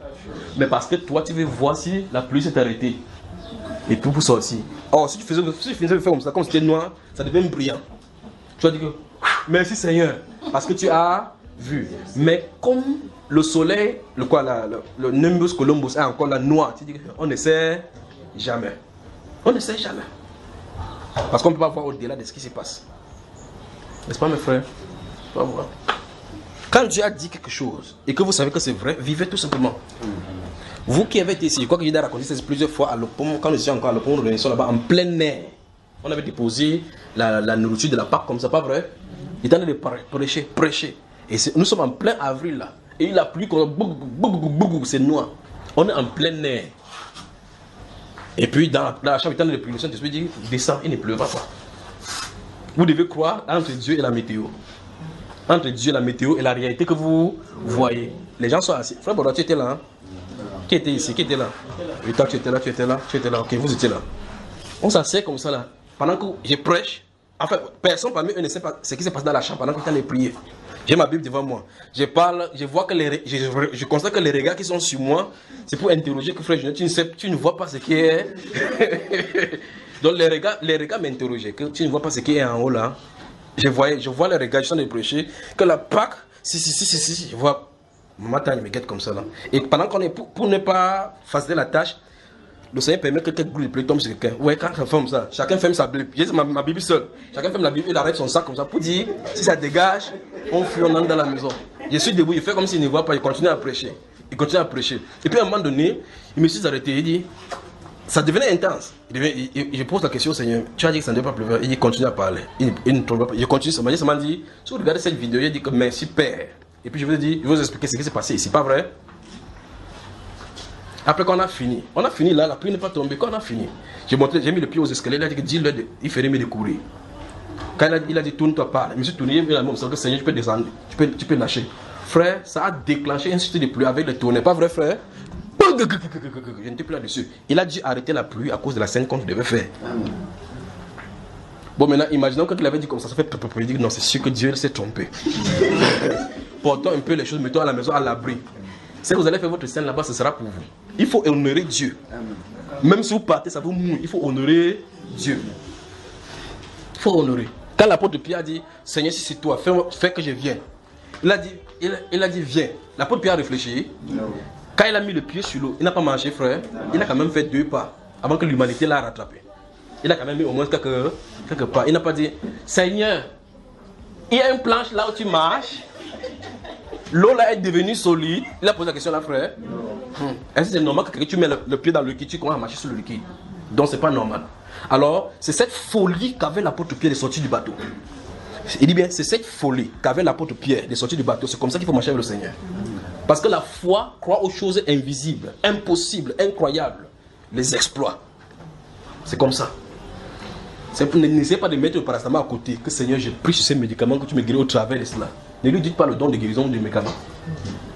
Mais parce que toi, tu veux voir si la pluie s'est arrêtée. Et puis pour sortir. Or, si tu finissais de faire comme ça, comme c'était noir, ça devient brillant. Tu vas dire que merci Seigneur. Parce que tu as vu. Mais comme le soleil, le Nimbus Columbus est encore la noire, on ne sait jamais. On ne sait jamais. Parce qu'on ne peut pas voir au-delà de ce qui se passe. N'est-ce pas mes frères? Pas voir. Quand Dieu a dit quelque chose et que vous savez que c'est vrai, vivez tout simplement. Vous qui avez été ici, je crois que j'ai raconté ça plusieurs fois à l'Opom, quand je suis encore à l'Opom, nous étions là-bas en plein air. On avait déposé la nourriture de la Pâque comme ça, pas vrai? Il est en train de prêcher. Et nous sommes en plein avril là. Et il a plu comme c'est noir. On est en plein air. Et puis dans la chambre, il est en train de prier, le Saint-Esprit dit, descends, il ne pleuvra pas. Vous devez croire entre Dieu et la météo. Entre Dieu et la météo et la réalité que vous voyez. Les gens sont assis. Frère Bodo, tu étais là, hein? Qui était ici? Qui était là? Et toi, tu étais là. Ok, vous étiez là. On s'assied comme ça là. Pendant que je prêche, en fait, personne parmi eux ne sait pas ce qui se passe dans la chambre pendant que tu es en train de prier. J'ai ma Bible devant moi. Je parle, je vois que je constate que les regards qui sont sur moi, c'est pour interroger que frère, tu ne vois pas ce qui est. Donc les regards m'interrogeaient, que tu ne vois pas ce qui est en haut là. Je vois les regards, je suis en train de prêcher, que la Pâque, si, je vois. Maman Tanya me guette comme ça là. Et pendant qu'on est pour ne pas faciliter la tâche, le Seigneur permet que quelques gouttes de pluie tombent sur quelqu'un. Ouais, quand ça ferme ça, chacun ferme sa Bible. J'ai ma Bible seule. Chacun ferme la Bible, il arrête son sac comme ça pour dire si ça dégage, on fuit, on entre dans la maison. Je suis debout, il fait comme s'il ne voit pas, il continue à prêcher. Et puis à un moment donné, il me suis arrêté, il dit, ça devenait intense. Je pose la question au Seigneur, tu as dit que ça ne devait pas pleuvoir. Il continue à parler. Il ne trouve pas. Je continue, ça m'a dit, si vous regardez cette vidéo, il dit que merci Père. Et puis je vous expliquer ce qui s'est passé ici, pas vrai? Après qu'on a fini là, la pluie n'est pas tombée. Quand on a fini, j'ai mis le pied aux escaliers, il a dit que dis-le, il ferait mieux de courir. Quand il a dit tourne-toi pas, je me suis tourné, il a dit que Seigneur, tu peux descendre, tu peux lâcher. Frère, ça a déclenché un système de pluie avec le tourner, pas vrai frère? Je n'étais plus là-dessus. Il a dû arrêter la pluie à cause de la scène qu'on devait faire. Bon, maintenant, imaginons quand il avait dit comme ça fait il dit non, c'est sûr que Dieu s'est trompé. Portons un peu les choses, mettons à la maison à l'abri. Si vous allez faire votre scène là-bas, ce sera pour vous. Il faut honorer Dieu. Même si vous partez, ça vous mouille. Il faut honorer Dieu. Il faut honorer. Quand l'apôtre Pierre a dit, Seigneur, si c'est toi, fais que je vienne. Il a dit, viens. L'apôtre Pierre a réfléchi. Quand il a mis le pied sur l'eau, il n'a pas marché, frère. Il a quand même fait 2 pas avant que l'humanité l'a rattrapé. Il a quand même mis au moins quelques pas. Il n'a pas dit, Seigneur, il y a une planche là où tu marches. L'eau là est devenue solide. Il a posé la question là, frère. Est-ce que c'est normal que tu mets le pied dans le liquide, tu commences à marcher sur le liquide? Donc c'est pas normal. Alors, c'est cette folie qu'avait l'apôtre Pierre de sortir du bateau. Il dit bien, c'est cette folie qu'avait l'apôtre Pierre de sortir du bateau. C'est comme ça qu'il faut marcher avec le Seigneur. Parce que la foi croit aux choses invisibles, impossibles, incroyables, les exploits. C'est comme ça. N'essayez pas de mettre le paracétamol à côté. Que Seigneur, je prie sur ces médicaments que tu me guéris au travers de cela. Ne lui dites pas le don de guérison du médicament.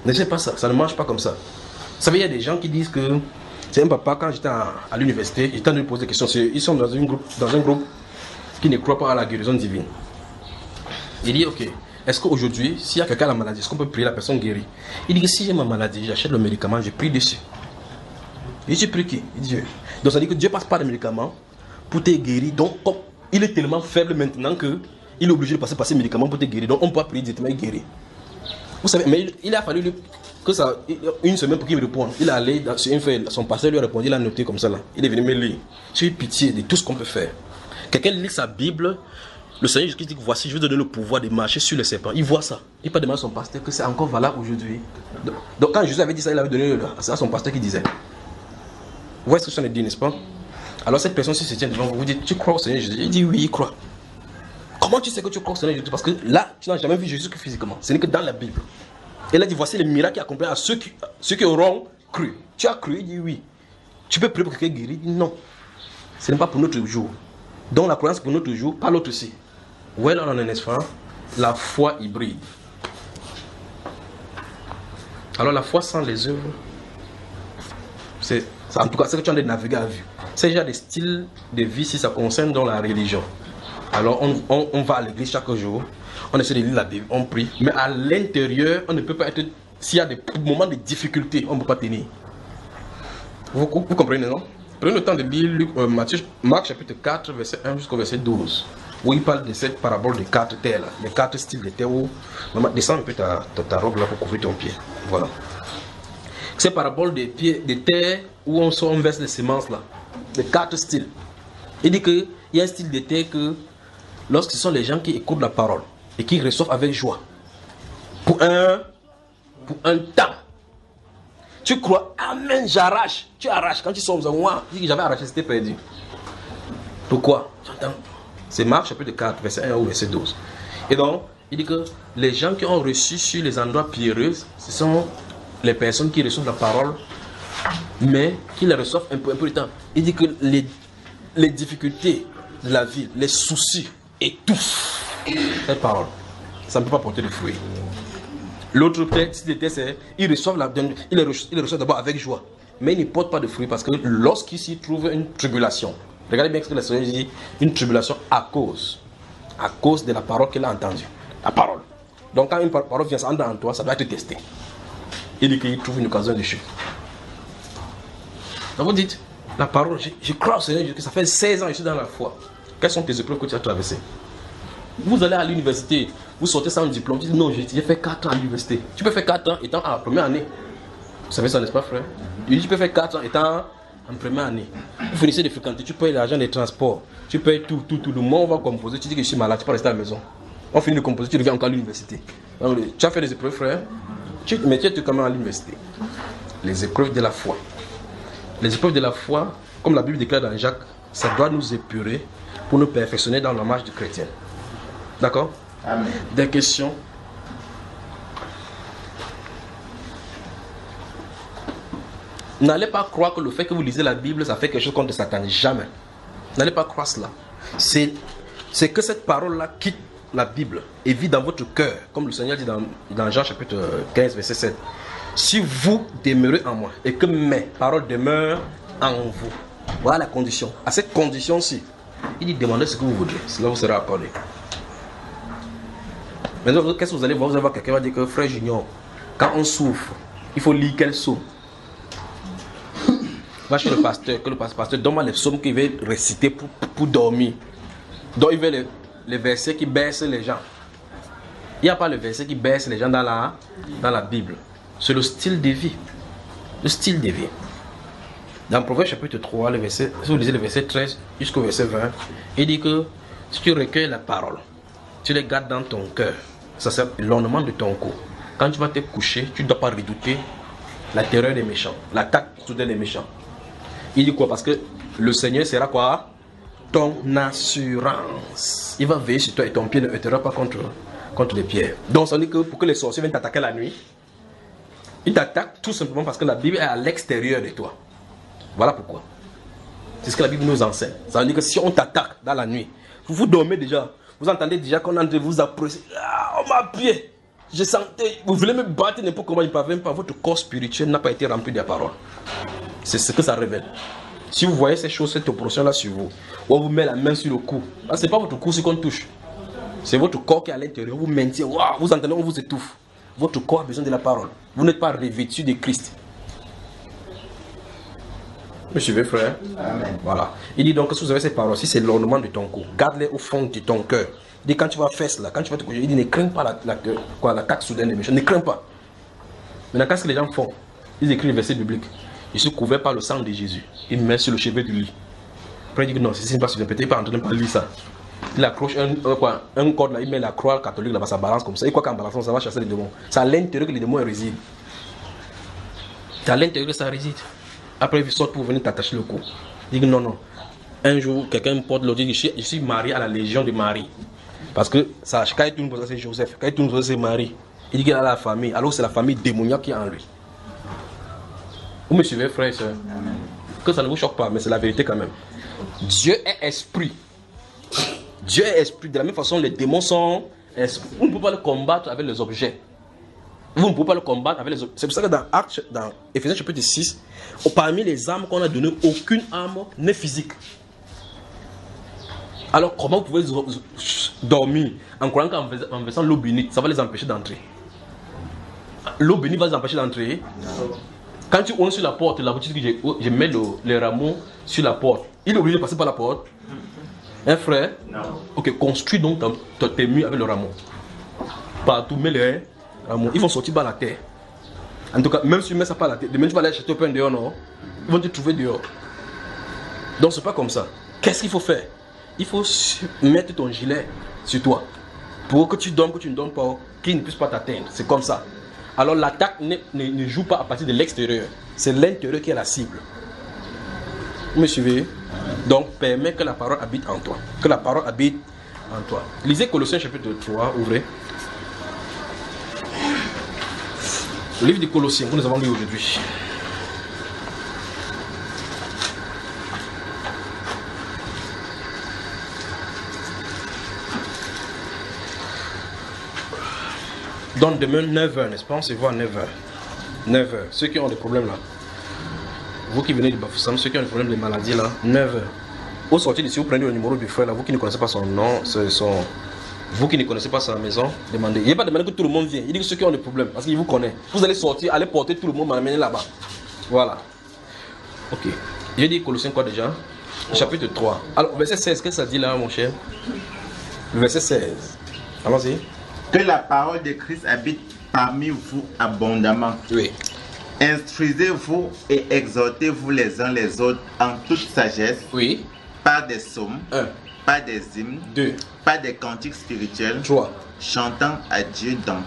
N'essayez pas ça, ça ne marche pas comme ça. Vous savez, il y a des gens qui disent que c'est un papa, quand j'étais à l'université, il tente de me poser des questions. Ils sont dans un groupe qui ne croit pas à la guérison divine. Il dit, ok, est-ce qu'aujourd'hui, s'il y a quelqu'un à la maladie, est-ce qu'on peut prier la personne guérie? Il dit que si j'ai ma maladie, j'achète le médicament, je prie dessus. Il dit, tu pries qui? Il dit Dieu. Donc ça dit que Dieu passe par le médicament pour te guérir. Donc, comme il est tellement faible maintenant que il est obligé de passer par ces médicaments pour te guérir. Donc, on ne peut pas prier directement et guérir. Vous savez, mais il a fallu que ça, une semaine pour qu'il me réponde. Il est allé sur une feuille, son pasteur lui a répondu, il a noté comme ça là. Il est venu me lire. J'ai eu pitié de tout ce qu'on peut faire. Quelqu'un lit sa Bible, le Seigneur Jésus dit que voici, je vais te donner le pouvoir de marcher sur les serpents. Il voit ça. Il peut demander à son pasteur que c'est encore valable aujourd'hui. Donc, quand Jésus avait dit ça, il avait donné à son pasteur qui disait. Vous voyez ce que je dit, n'est-ce pas? Alors cette personne, si se tient devant vous, vous dites, tu crois au Seigneur Jésus? Il dit oui, il croit. Comment tu sais que tu crois au Seigneur Jésus? Parce que là, tu n'as jamais vu Jésus que physiquement. Ce n'est que dans la Bible. Il a dit, voici les miracles qui accompagnent à ceux qui auront cru. Tu as cru? Il dit oui. Tu peux prier pour quelqu'un guéri? Il dit non. Ce n'est pas pour notre jour. Donc la croyance pour notre jour, pas l'autre aussi. Où est-ce qu'on en est, n'est-ce pas? La foi hybride. Alors la foi sans les œuvres, c'est en tout cas ce que tu as de naviguer à vue. C'est déjà des styles de vie si ça concerne dans la religion. Alors on va à l'église chaque jour, on essaie de lire la Bible, on prie, mais à l'intérieur, on ne peut pas être. S'il y a des moments de difficulté, on ne peut pas tenir. Vous comprenez, non? Prenez le temps de lire Marc chapitre 4, verset 1 jusqu'au verset 12. où il parle de cette parabole de 4 terres, là, les 4 styles de terre où... Maman, descends un peu ta robe là pour couvrir ton pied. Voilà. Cette parabole de terre où on verse les semences là, les 4 styles. Il dit qu'il y a un style de terre que lorsque ce sont les gens qui écoutent la parole et qui reçoivent avec joie, pour un temps, tu crois, amen, j'arrache, tu arraches. Quand tu sors, moi, je dis que j'avais arraché, c'était perdu. Pourquoi? J'entends. C'est Marc chapitre 4, verset 1 ou verset 12. Et donc, il dit que les gens qui ont reçu sur les endroits pierreux, ce sont les personnes qui reçoivent la parole, mais qui la reçoivent un peu de temps. Il dit que les difficultés de la vie, les soucis étouffent cette parole. Ça ne peut pas porter de fruits. L'autre texte, c'est ils reçoivent d'abord avec joie, mais ils ne portent pas de fruits parce que lorsqu'ils s'y trouvent une tribulation, regardez bien ce que la Seigneur dit, une tribulation à cause de la parole qu'elle a entendue. La parole. Donc quand une parole vient s'entendre en toi, ça doit être testé. Il dit qu'il trouve une occasion de chute. Donc vous dites, la parole, je crois au Seigneur que ça fait 16 ans que je suis dans la foi. Quelles sont tes épreuves que tu as traversées? Vous allez à l'université, vous sortez sans diplôme, tu dis non, j'ai fait 4 ans à l'université. Tu peux faire 4 ans étant en première année. Vous savez ça, n'est-ce pas, frère? Il dit, tu peux faire 4 ans étant en première année. Vous finissez de fréquenter, tu payes l'argent des transports, tu payes tout. Le mois on va composer, tu dis que je suis malade, tu peux rester à la maison. On finit de composer, tu reviens encore à l'université. Tu as fait des épreuves, frère, mais tu es quand même à l'université. Les épreuves de la foi. Les épreuves de la foi, comme la Bible déclare dans Jacques, ça doit nous épurer pour nous perfectionner dans la marche du chrétien. D'accord? Amen. Des questions? N'allez pas croire que le fait que vous lisez la Bible, ça fait quelque chose contre Satan. Jamais. N'allez pas croire cela. C'est que cette parole-là quitte la Bible et vit dans votre cœur, comme le Seigneur dit dans Jean chapitre 15, verset 7. Si vous demeurez en moi et que mes paroles demeurent en vous. Voilà la condition. À cette condition-ci, il dit demandez ce que vous voudrez. Cela vous sera accordé. Maintenant, qu'est-ce que vous allez voir? Vous allez voir quelqu'un va dire que frère Junior, quand on souffre, il faut lire quel psaume. Va chez le pasteur, que le pasteur donne-moi les psaumes qu'il veut réciter pour dormir. Donc il veut les versets qui baissent les gens. Il n'y a pas le verset qui baisse les gens dans la Bible. C'est le style de vie. Le style de vie. Dans Proverbe chapitre 3, si vous lisez le verset 13 jusqu'au verset 20, il dit que si tu recueilles la parole, tu les gardes dans ton cœur, ça c'est l'ornement de ton cou. Quand tu vas te coucher, tu ne dois pas redouter la terreur des méchants, l'attaque soudaine des méchants. Il dit quoi? Parce que le Seigneur sera quoi? Ton assurance. Il va veiller sur toi et ton pied ne heurtera pas contre les pierres. Donc ça veut dire que pour que les sorciers viennent t'attaquer la nuit, ils t'attaquent tout simplement parce que la Bible est à l'extérieur de toi. Voilà pourquoi. C'est ce que la Bible nous enseigne. Ça veut dire que si on t'attaque dans la nuit, vous dormez déjà, vous entendez déjà qu'on est en train de vous apprécier. Ah, on m'a appuyé. Je sentais, vous voulez me battre n'importe comment, il ne parvient pas. Votre corps spirituel n'a pas été rempli de la parole. C'est ce que ça révèle. Si vous voyez ces choses, cette opération-là sur vous, ou on vous met la main sur le cou, ce n'est pas votre cou qu'on touche. C'est votre corps qui est à l'intérieur. Vous mentez, wow, vous entendez, on vous étouffe. Votre corps a besoin de la parole. Vous n'êtes pas revêtu de Christ. Me suivez, frère? Amen. Voilà. Il dit donc que si vous avez ces paroles, si c'est l'ornement de ton cou, garde-les au fond de ton cœur. Il dit quand tu vas faire cela, quand tu vas te coucher, il dit ne crains pas l'attaque soudaine des méchants. Ne crains pas. Maintenant, qu'est-ce que les gens font? Ils écrivent le verset biblique. Ils sont couverts par le sang de Jésus. Ils mettent sur le chevet du lit. Après, il dit que non, c'est pas suffisant. Peut-être qu'il n'est pas en train de lire ça. Il accroche un corde là, il met la croix catholique là-bas, ça balance comme ça. Et quoi qu'en balançant, ça va chasser les démons. C'est à l'intérieur que les démons résident. C'est à l'intérieur que ça réside. Après, ils sortent pour venir t'attacher le cou. Il dit que non. Un jour, quelqu'un me porte l'autre, je suis marié à la Légion de Marie. Parce que ça, quand il tourne pour ça, c'est Joseph. Quand il tourne pour ça, c'est Marie. Il dit qu'il a la famille. Alors c'est la famille démoniaque qui est en lui. Vous me suivez, frère et soeur? Que ça ne vous choque pas, mais c'est la vérité quand même. Dieu est esprit. Dieu est esprit. De la même façon, les démons sont esprit. Vous ne pouvez pas le combattre avec les objets. Vous ne pouvez pas le combattre avec les objets. C'est pour ça que dans Éphésiens chapitre 6, parmi les armes qu'on a données, aucune arme n'est physique. Alors comment vous pouvez dormir en croyant qu'en versant l'eau bénite, ça va les empêcher d'entrer? L'eau bénite va les empêcher d'entrer. Quand tu ouvres sur la porte, la boutique que je mets les rameaux sur la porte, il est obligé de passer par la porte. Un frère? Non. Ok, construis donc tes murs avec le rameau. Partout, mets les rameaux. Ils vont sortir par la terre. En tout cas, même si tu mets ça par la terre, demain tu vas aller acheter au pain dehors, non? Ils vont te trouver dehors. Donc c'est pas comme ça. Qu'est-ce qu'il faut faire? Il faut mettre ton gilet sur toi. Pour que tu dormes, que tu ne dormes pas, qu'il ne puisse pas t'atteindre. C'est comme ça. Alors l'attaque ne joue pas à partir de l'extérieur. C'est l'intérieur qui est la cible. Vous me suivez? Donc permets que la parole habite en toi. Que la parole habite en toi. Lisez Colossiens chapitre 3, ouvrez. Le livre de Colossiens que nous avons lu aujourd'hui. Donc demain 9h, n'est-ce pas? On se voit à 9h. 9h. Ceux qui ont des problèmes là. Vous qui venez de Bafoussam, ceux qui ont des problèmes de maladies là, 9h. Au sortir d'ici, vous prenez le numéro du frère là, vous qui ne connaissez pas son nom, vous qui ne connaissez pas sa maison, demandez. Il n'est pas demandé que tout le monde vienne. Il dit que ceux qui ont des problèmes, parce qu'il vous connaît. Vous allez sortir, allez porter tout le monde, m'amener là-bas. Voilà. Ok. J'ai dit Colossiens quoi déjà? Chapitre 3. Alors, verset 16, qu'est-ce que ça dit là, mon cher? Verset 16. Allons-y. Que la parole de Christ habite parmi vous abondamment. Oui. Instruisez-vous et exhortez-vous les uns les autres en toute sagesse. Oui. Par des psaumes. 1. Par des hymnes. 2. Par des cantiques spirituels. 3. Chantant à Dieu dans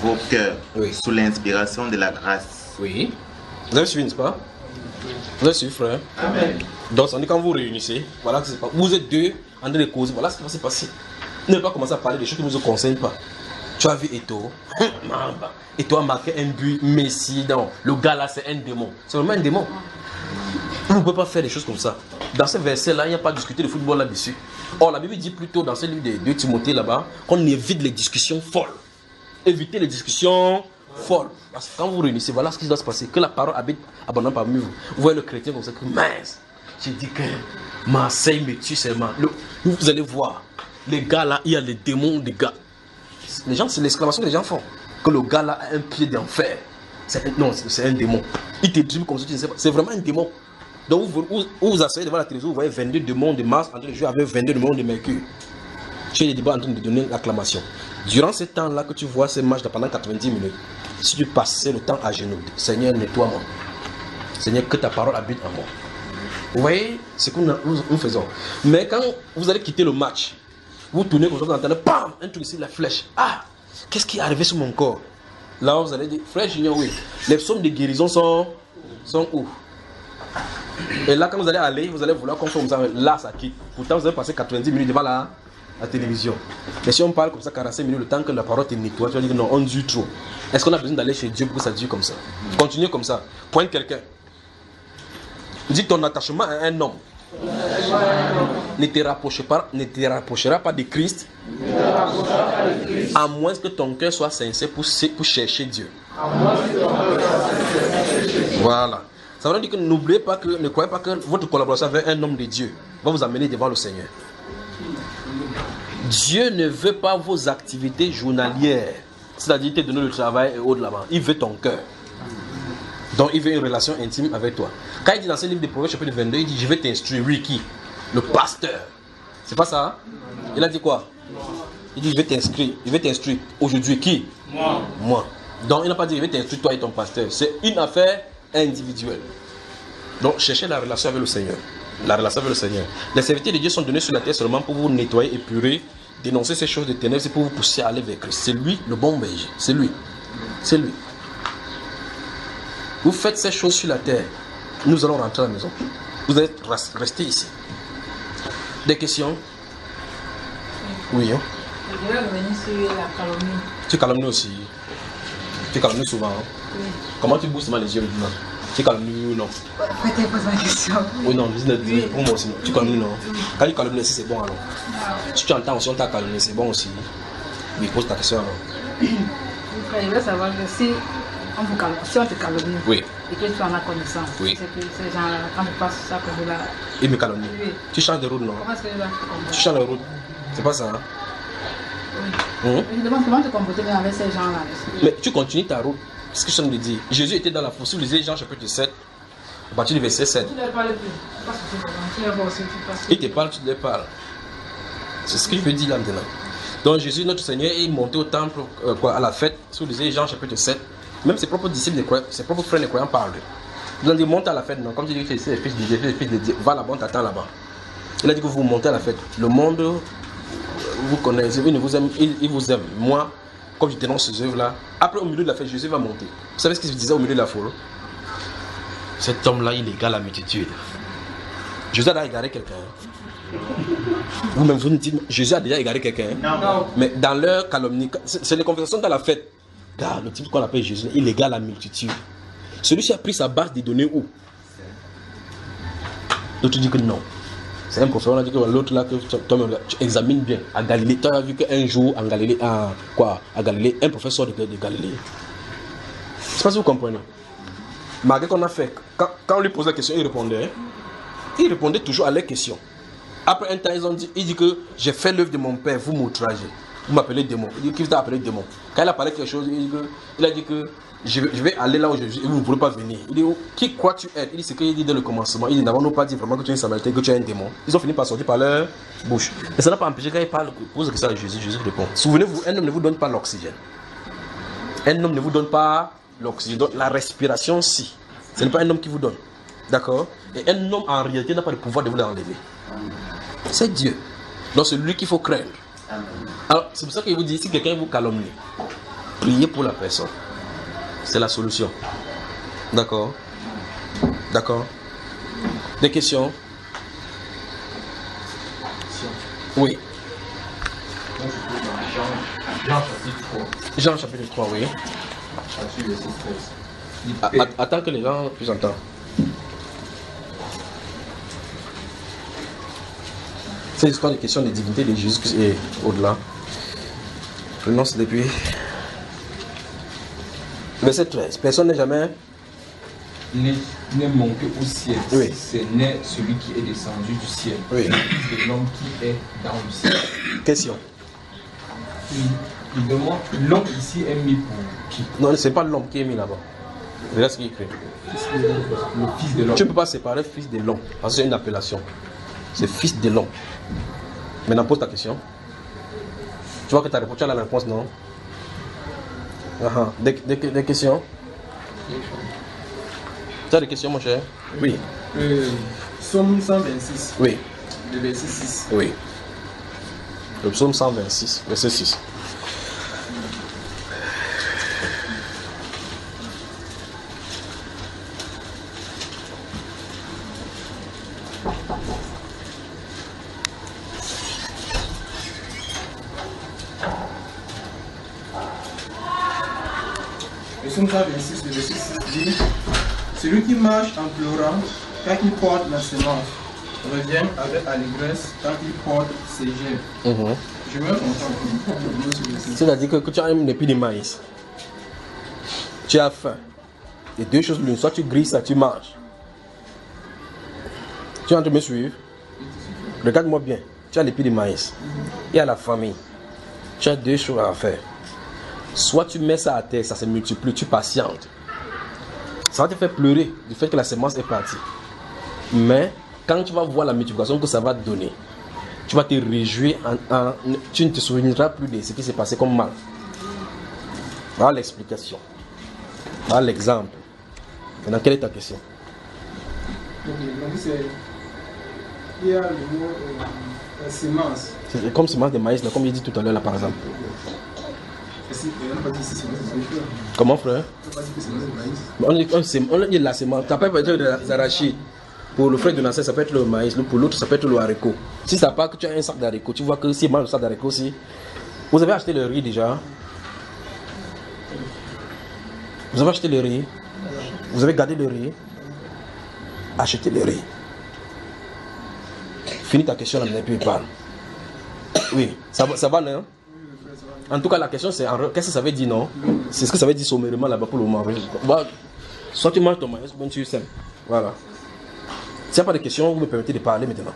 vos cœurs. Oui. Sous l'inspiration de la grâce. Oui. Vous avez suivi, n'est-ce pas? Vous avez suivi, frère? Amen. Donc, ça dit quand vous réunissez, voilà que c'est pas. Vous êtes deux en train de causer, voilà ce qui va se passer. Ne pas commencer à parler des choses qui ne vous concernent pas. Tu as vu Eto'o? Eto'o a marqué un but, Messi, non. Le gars là, c'est un démon. C'est vraiment un démon. Vous ne pouvez pas faire des choses comme ça. Dans ce verset-là, il n'y a pas discuté de football là-dessus. Or, la Bible dit plutôt dans ce livre de 2 Timothée là-bas qu'on évite les discussions folles. Évitez les discussions folles. Parce que quand vous réunissez, voilà ce qui doit se passer. Que la parole habite abondamment parmi vous. Vous voyez le chrétien comme ça, que mince. J'ai dit que Marseille me tue seulement. Vous allez voir, les gars là, il y a les démons des gars. Les gens, c'est l'exclamation que les gens font. Que le gars là a un pied d'enfer. Non, c'est un démon. Il te dribble comme ça, tu ne sais pas. C'est vraiment un démon. Donc vous asseyez devant la télévision, vous voyez 22 démons de Mars en train de jouer avec 22 démons de Mercure. Tu es des débats en train de donner l'acclamation. Durant ce temps-là que tu vois ces matchs pendant 90 minutes, si tu passais le temps à genoux, Seigneur, nettoie-moi. Seigneur, que ta parole habite en moi. Vous voyez ce que nous faisons. Mais quand vous allez quitter le match, vous tournez comme ça, vous entendez, bam, un truc ici, la flèche. Ah, qu'est-ce qui est arrivé sur mon corps? Là, vous allez dire, frère Junior, oui, les psaumes de guérison sont où? Et là, quand vous allez vous allez vouloir qu'on fasse comme ça. Là, ça quitte. Pourtant, vous avez passé 90 minutes devant la télévision. Mais si on parle comme ça 45 minutes, le temps que la parole te nettoie, tu vas dire non, on dure trop. Est-ce qu'on a besoin d'aller chez Dieu pour que ça dure comme ça? Continuez comme ça. Pointe quelqu'un. Dis ton attachement à un homme ne te rapprochera pas de Christ, à moins que ton cœur soit sincère pour chercher Dieu. Voilà. Ça veut dire que n'oubliez pas que, ne croyez pas que votre collaboration avec un homme de Dieu va vous amener devant le Seigneur. Dieu ne veut pas vos activités journalières, c'est-à-dire te donner le travail et autres là-bas. Il veut ton cœur. Donc il veut une relation intime avec toi. Quand il dit dans ce livre de Proverbes chapitre 22, il dit je vais t'instruire, Ricky, le pasteur. C'est pas ça? Hein? Il a dit quoi? Il dit je vais t'instruire. Aujourd'hui qui? Moi. Donc il n'a pas dit je vais t'instruire toi et ton pasteur. C'est une affaire individuelle. Donc cherchez la relation avec le Seigneur. La relation avec le Seigneur. Les serviteurs de Dieu sont donnés sur la terre seulement pour vous nettoyer, épurer, dénoncer ces choses de ténèbres, c'est pour vous pousser à aller vers Christ. C'est lui le bon berger. C'est lui. C'est lui. Vous faites ces choses sur la terre. Nous allons rentrer à la maison. Vous allez rester ici. Des questions? Oui. Hein? Je vais revenir sur la calomnie. Tu calomnies aussi. Tu calomnies souvent. Hein? Oui. Comment tu boostes les yeux maintenant? Tu calomnies ou non? Peut-être pose ma question. Oui, non, pour moi aussi. Tu calomnies non? Quand tu calomnies aussi, c'est bon alors. Si tu entends aussi, on t'a calomnié, c'est bon aussi. Mais pose ta question alors. Je veux savoir que si on te calomnie, oui, et que tu en as connaissance, oui, c'est que ces gens-là, quand tu passes ça comme là, ils me calomnient. Oui. Tu changes de route, non? Comment est-ce que tu vas te comporter? Tu changes de route. C'est pas ça, hein? Oui. Je demande comment te comporter avec ces gens-là. Mais tu continues ta route. C'est ce que je viens de dire. Jésus était dans la fosse. Si vous lisez Jean chapitre 7, à partir du verset 7. Tu leur parles plus. Il te parle, tu leur parles. C'est ce que je veux dire là maintenant. Donc Jésus, notre Seigneur, est monté au temple à la fête, si vous lisez Jean chapitre 7, même ses propres disciples, ses propres frères les croyants parlent. Ils ont dit monte à la fête, non, comme tu dis que c'est le fils de Dieu, va là-bas, on t'attend là-bas. Il a dit que vous montez à la fête. Le monde vous connaissez, il vous aime, il vous aime. Moi, comme je dénonce ces œuvres-là, après au milieu de la fête, Jésus va monter. Vous savez ce qu'il disait au milieu de la foule? Cet homme-là, il égale la multitude. Jésus a déjà égaré quelqu'un. Vous-même, vous nous dites, Jésus a déjà égaré quelqu'un. Non. Mais dans leur calomnie, c'est les conversations dans la fête. Regarde, le type qu'on appelle Jésus, il égale la multitude. Celui-ci a pris sa base des données où? L'autre dit que non. C'est un prophète, on a dit que l'autre là, que toi, tu examines bien. À Galilée, tu as vu qu'un jour, en Galilée, à Galilée, un prophète sort de Galilée. Je ne sais pas si vous comprenez. Malgré qu'on a fait, quand on lui posait la question, il répondait toujours à leurs questions. Après un temps, il dit que j'ai fait l'œuvre de mon père, vous m'outragez. Vous m'appelez démon. Il dit qu'il t'a appelé démon. Quand il a parlé de quelque chose, il a dit que je vais aller là où je suis et vous ne voulez pas venir. Il dit, qui crois-tu être? Il dit ce qu'il dit dès le commencement. Il dit, n'avons-nous pas dit vraiment que tu es un samaritain, que tu es un démon? Ils ont fini par sortir par leur bouche. Mais ça n'a pas empêché quand il parle, pose que ça à Jésus, Jésus répond. Souvenez-vous, un homme ne vous donne pas l'oxygène. Un homme ne vous donne pas l'oxygène. Donc la respiration, si. Ce n'est pas un homme qui vous donne. D'accord? Et un homme en réalité n'a pas le pouvoir de vous l'enlever. C'est Dieu. Donc c'est lui qu'il faut craindre. Alors c'est pour ça qu'il vous dit, si quelqu'un vous calomnie, priez pour la personne. C'est la solution. D'accord? D'accord? Des questions? Oui. Jean chapitre 3, oui. Attends que les gens puissent entendre. C'est l'histoire des questions de divinité de Jésus et au-delà. Prenons depuis. Verset 13. Personne n'est jamais n'est monté au ciel. Oui. C'est né celui qui est descendu du ciel. Oui. C'est le Fils de l'homme qui est dans le ciel. Question. Il demande, l'homme ici est mis pour qui? Non, ce n'est pas l'homme qui est mis là-bas. Regarde ce qu'il écrit. Le Fils de l'homme. Tu ne peux pas séparer fils de l'homme, parce que c'est une appellation. C'est fils de l'homme. Maintenant, pose ta question. Tu vois que tu as la réponse, non? Des questions? Tu as des questions, mon cher? Oui. Psaume 126, Oui. le verset 6. Oui. Le psaume 126, verset 6. Le psaume 126, le verset 6 dit: celui qui marche en pleurant, quand il porte la semence, revient avec allégresse quand il porte ses germes. Je me comprends. C'est-à-dire que tu as un épi de maïs. Tu as faim. Et deux choses l'une, soit tu grilles ça, tu manges. Tu es en train de me suivre? Regarde-moi bien. Tu as l'épi de maïs. Et à la famille. Tu as deux choses à faire. Soit tu mets ça à terre, ça se multiplie, tu patientes. Ça va te faire pleurer du fait que la semence est partie. Mais quand tu vas voir la multiplication que ça va te donner, tu vas te réjouir, tu ne te souviendras plus de ce qui s'est passé comme mal. Voilà l'explication. Voilà l'exemple. Maintenant, quelle est ta question? Il y a le mot la semence. C'est comme semence de maïs, là, comme il dit tout à l'heure, là, par exemple. Comment, frère? On dit la semence. Ça peut être des arachides. Pour le frère de Nasser, ça peut être le maïs. Pour l'autre, ça peut être le haricot. Si ça part que tu as un sac d'haricots, tu vois que si mange le sac d'haricots, si. Vous avez acheté le riz déjà? Vous avez acheté le riz? Vous avez gardé le riz? Achetez le riz. Finis ta question là, et puis parle. Oui, ça va, non? En tout cas, la question c'est qu'est-ce que ça veut dire, non? C'est ce que ça veut dire sommairement là-bas pour le moment. Soit tu manges ton maïs, soit tu sèmes. Voilà. S'il n'y a pas de questions, vous me permettez de parler maintenant.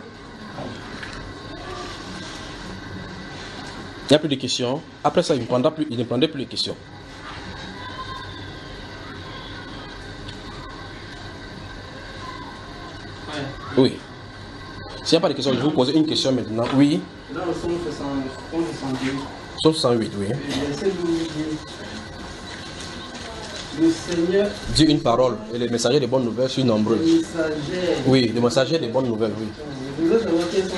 Il n'y a plus de questions. Après ça, il ne prendra plus de questions. Oui. S'il n'y a pas de questions, je vais vous poser une question maintenant. Oui. Dans le Somme 68, Somme 68, oui. verset 12 dit, le Seigneur, Dis une parole. Et les messagers des bonnes nouvelles sont nombreux. les messagers. Oui, les messagers des bonnes nouvelles, oui. Je voudrais savoir quels sont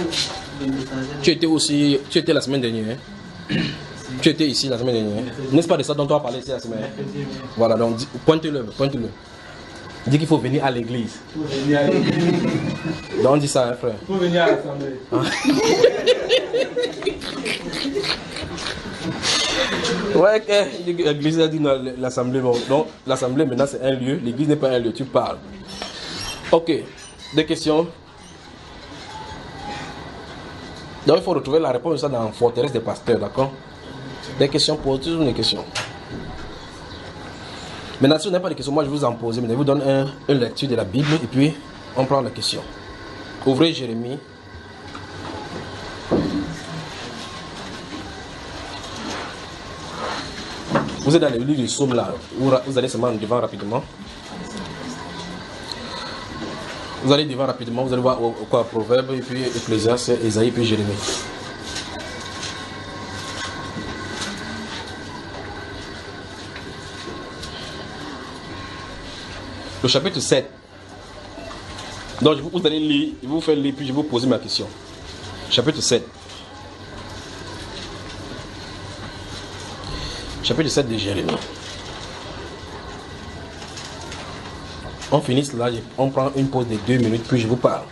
les messagers. Tu étais la semaine dernière. Hein? Tu étais ici la semaine dernière. N'est-ce pas de ça dont on a parlé ici la semaine? Voilà, donc pointe-le. Dis qu'il faut venir à l'église. Donc on dit ça, hein, frère. Il faut venir à l'assemblée. Ouais, l'église a dit l'assemblée. Bon, donc l'assemblée maintenant c'est un lieu, l'église n'est pas un lieu, tu parles. Ok, des questions? Donc il faut retrouver la réponse ça dans Forteresse des pasteurs, d'accord? Des questions, posez toujours des questions. Maintenant, si vous n'avez pas de questions, moi je vais vous en poser, mais je vous donne une lecture de la Bible et puis on prend la question. Ouvrez Jérémie. Vous êtes dans le livre du Psaume là, vous allez seulement devant rapidement. Vous allez devant rapidement, vous allez voir quoi, Proverbe, et puis Ecclésiaste, Ésaïe, puis Jérémie. Le chapitre 7. Donc vous allez lire, je vais vous faire lire, puis je vais vous poser ma question. Chapitre 7. Chapitre 7 de Jérémie. On finit cela, on prend une pause de 2 minutes, puis je vous parle.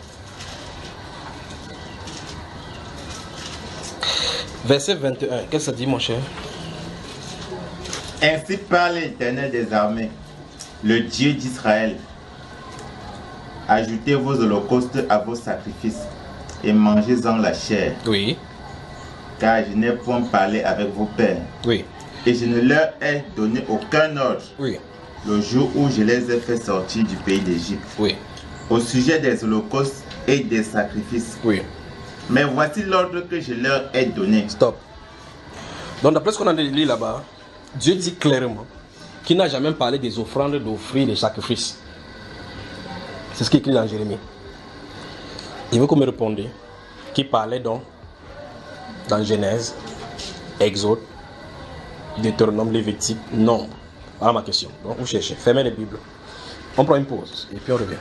Verset 21, qu'est-ce que ça dit mon cher? Ainsi parle l'Éternel des armées, le Dieu d'Israël. Ajoutez vos holocaustes à vos sacrifices et mangez-en la chair. Oui. Car je n'ai point parlé avec vos pères. Oui. Et je ne leur ai donné aucun ordre. Oui. Le jour où je les ai fait sortir du pays d'Égypte. Oui. Au sujet des holocaustes et des sacrifices. Oui. Mais voici l'ordre que je leur ai donné. Stop. Donc d'après ce qu'on a lu là-bas, Dieu dit clairement qu'il n'a jamais parlé des offrandes, d'offrir des sacrifices. C'est ce qui est écrit dans Jérémie. Il veut qu'on me réponde qui parlait donc dans Genèse, Exode, Deutéronome, Lévitique, Nombre. Voilà ma question. Donc vous cherchez, fermez les Bibles. On prend une pause et puis on revient.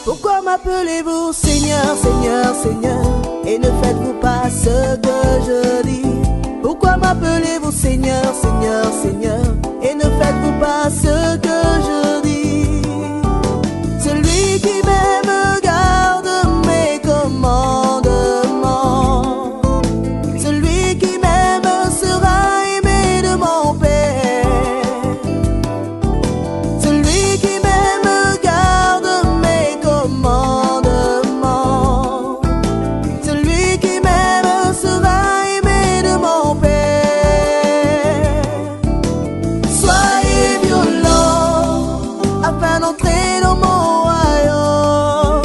Pourquoi m'appelez-vous Seigneur, Seigneur, Seigneur, et ne faites-vous pas ce que je dis? Pourquoi m'appelez-vous Seigneur, Seigneur, Seigneur, et ne faites-vous pas ce que je dis? Celui qui m'aime garde mes commandements. Celui qui m'aime sera aimé de mon Père. Celui qui m'aime garde mes commandements. Celui qui m'aime sera aimé de mon Père. Soyez violents afin d'entrer dans mon royaume.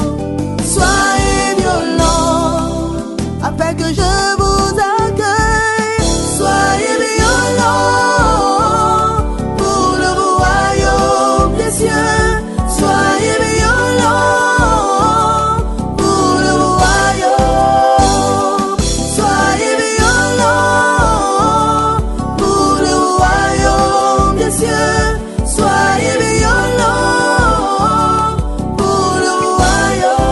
Soyez violents afin que je vous accueille. Soyez violents pour le royaume des cieux. Soyez violents pour le royaume. Soyez violents pour le royaume des cieux. Soyez violents pour le royaume.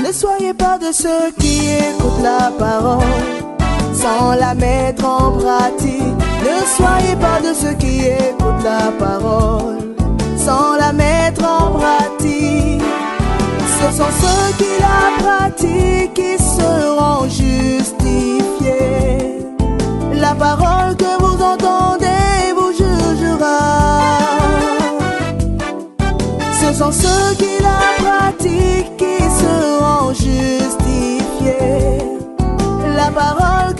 Ne soyez pas de ceux qui écoutent la parole sans la mettre en pratique. Ne soyez pas de ceux qui écoutent la parole sans la mettre en pratique. Ce sont ceux qui la pratiquent qui seront justifiés. La parole que vous entendez vous jugera. Ce sont ceux qui la pratiquent qui seront justifiés. parole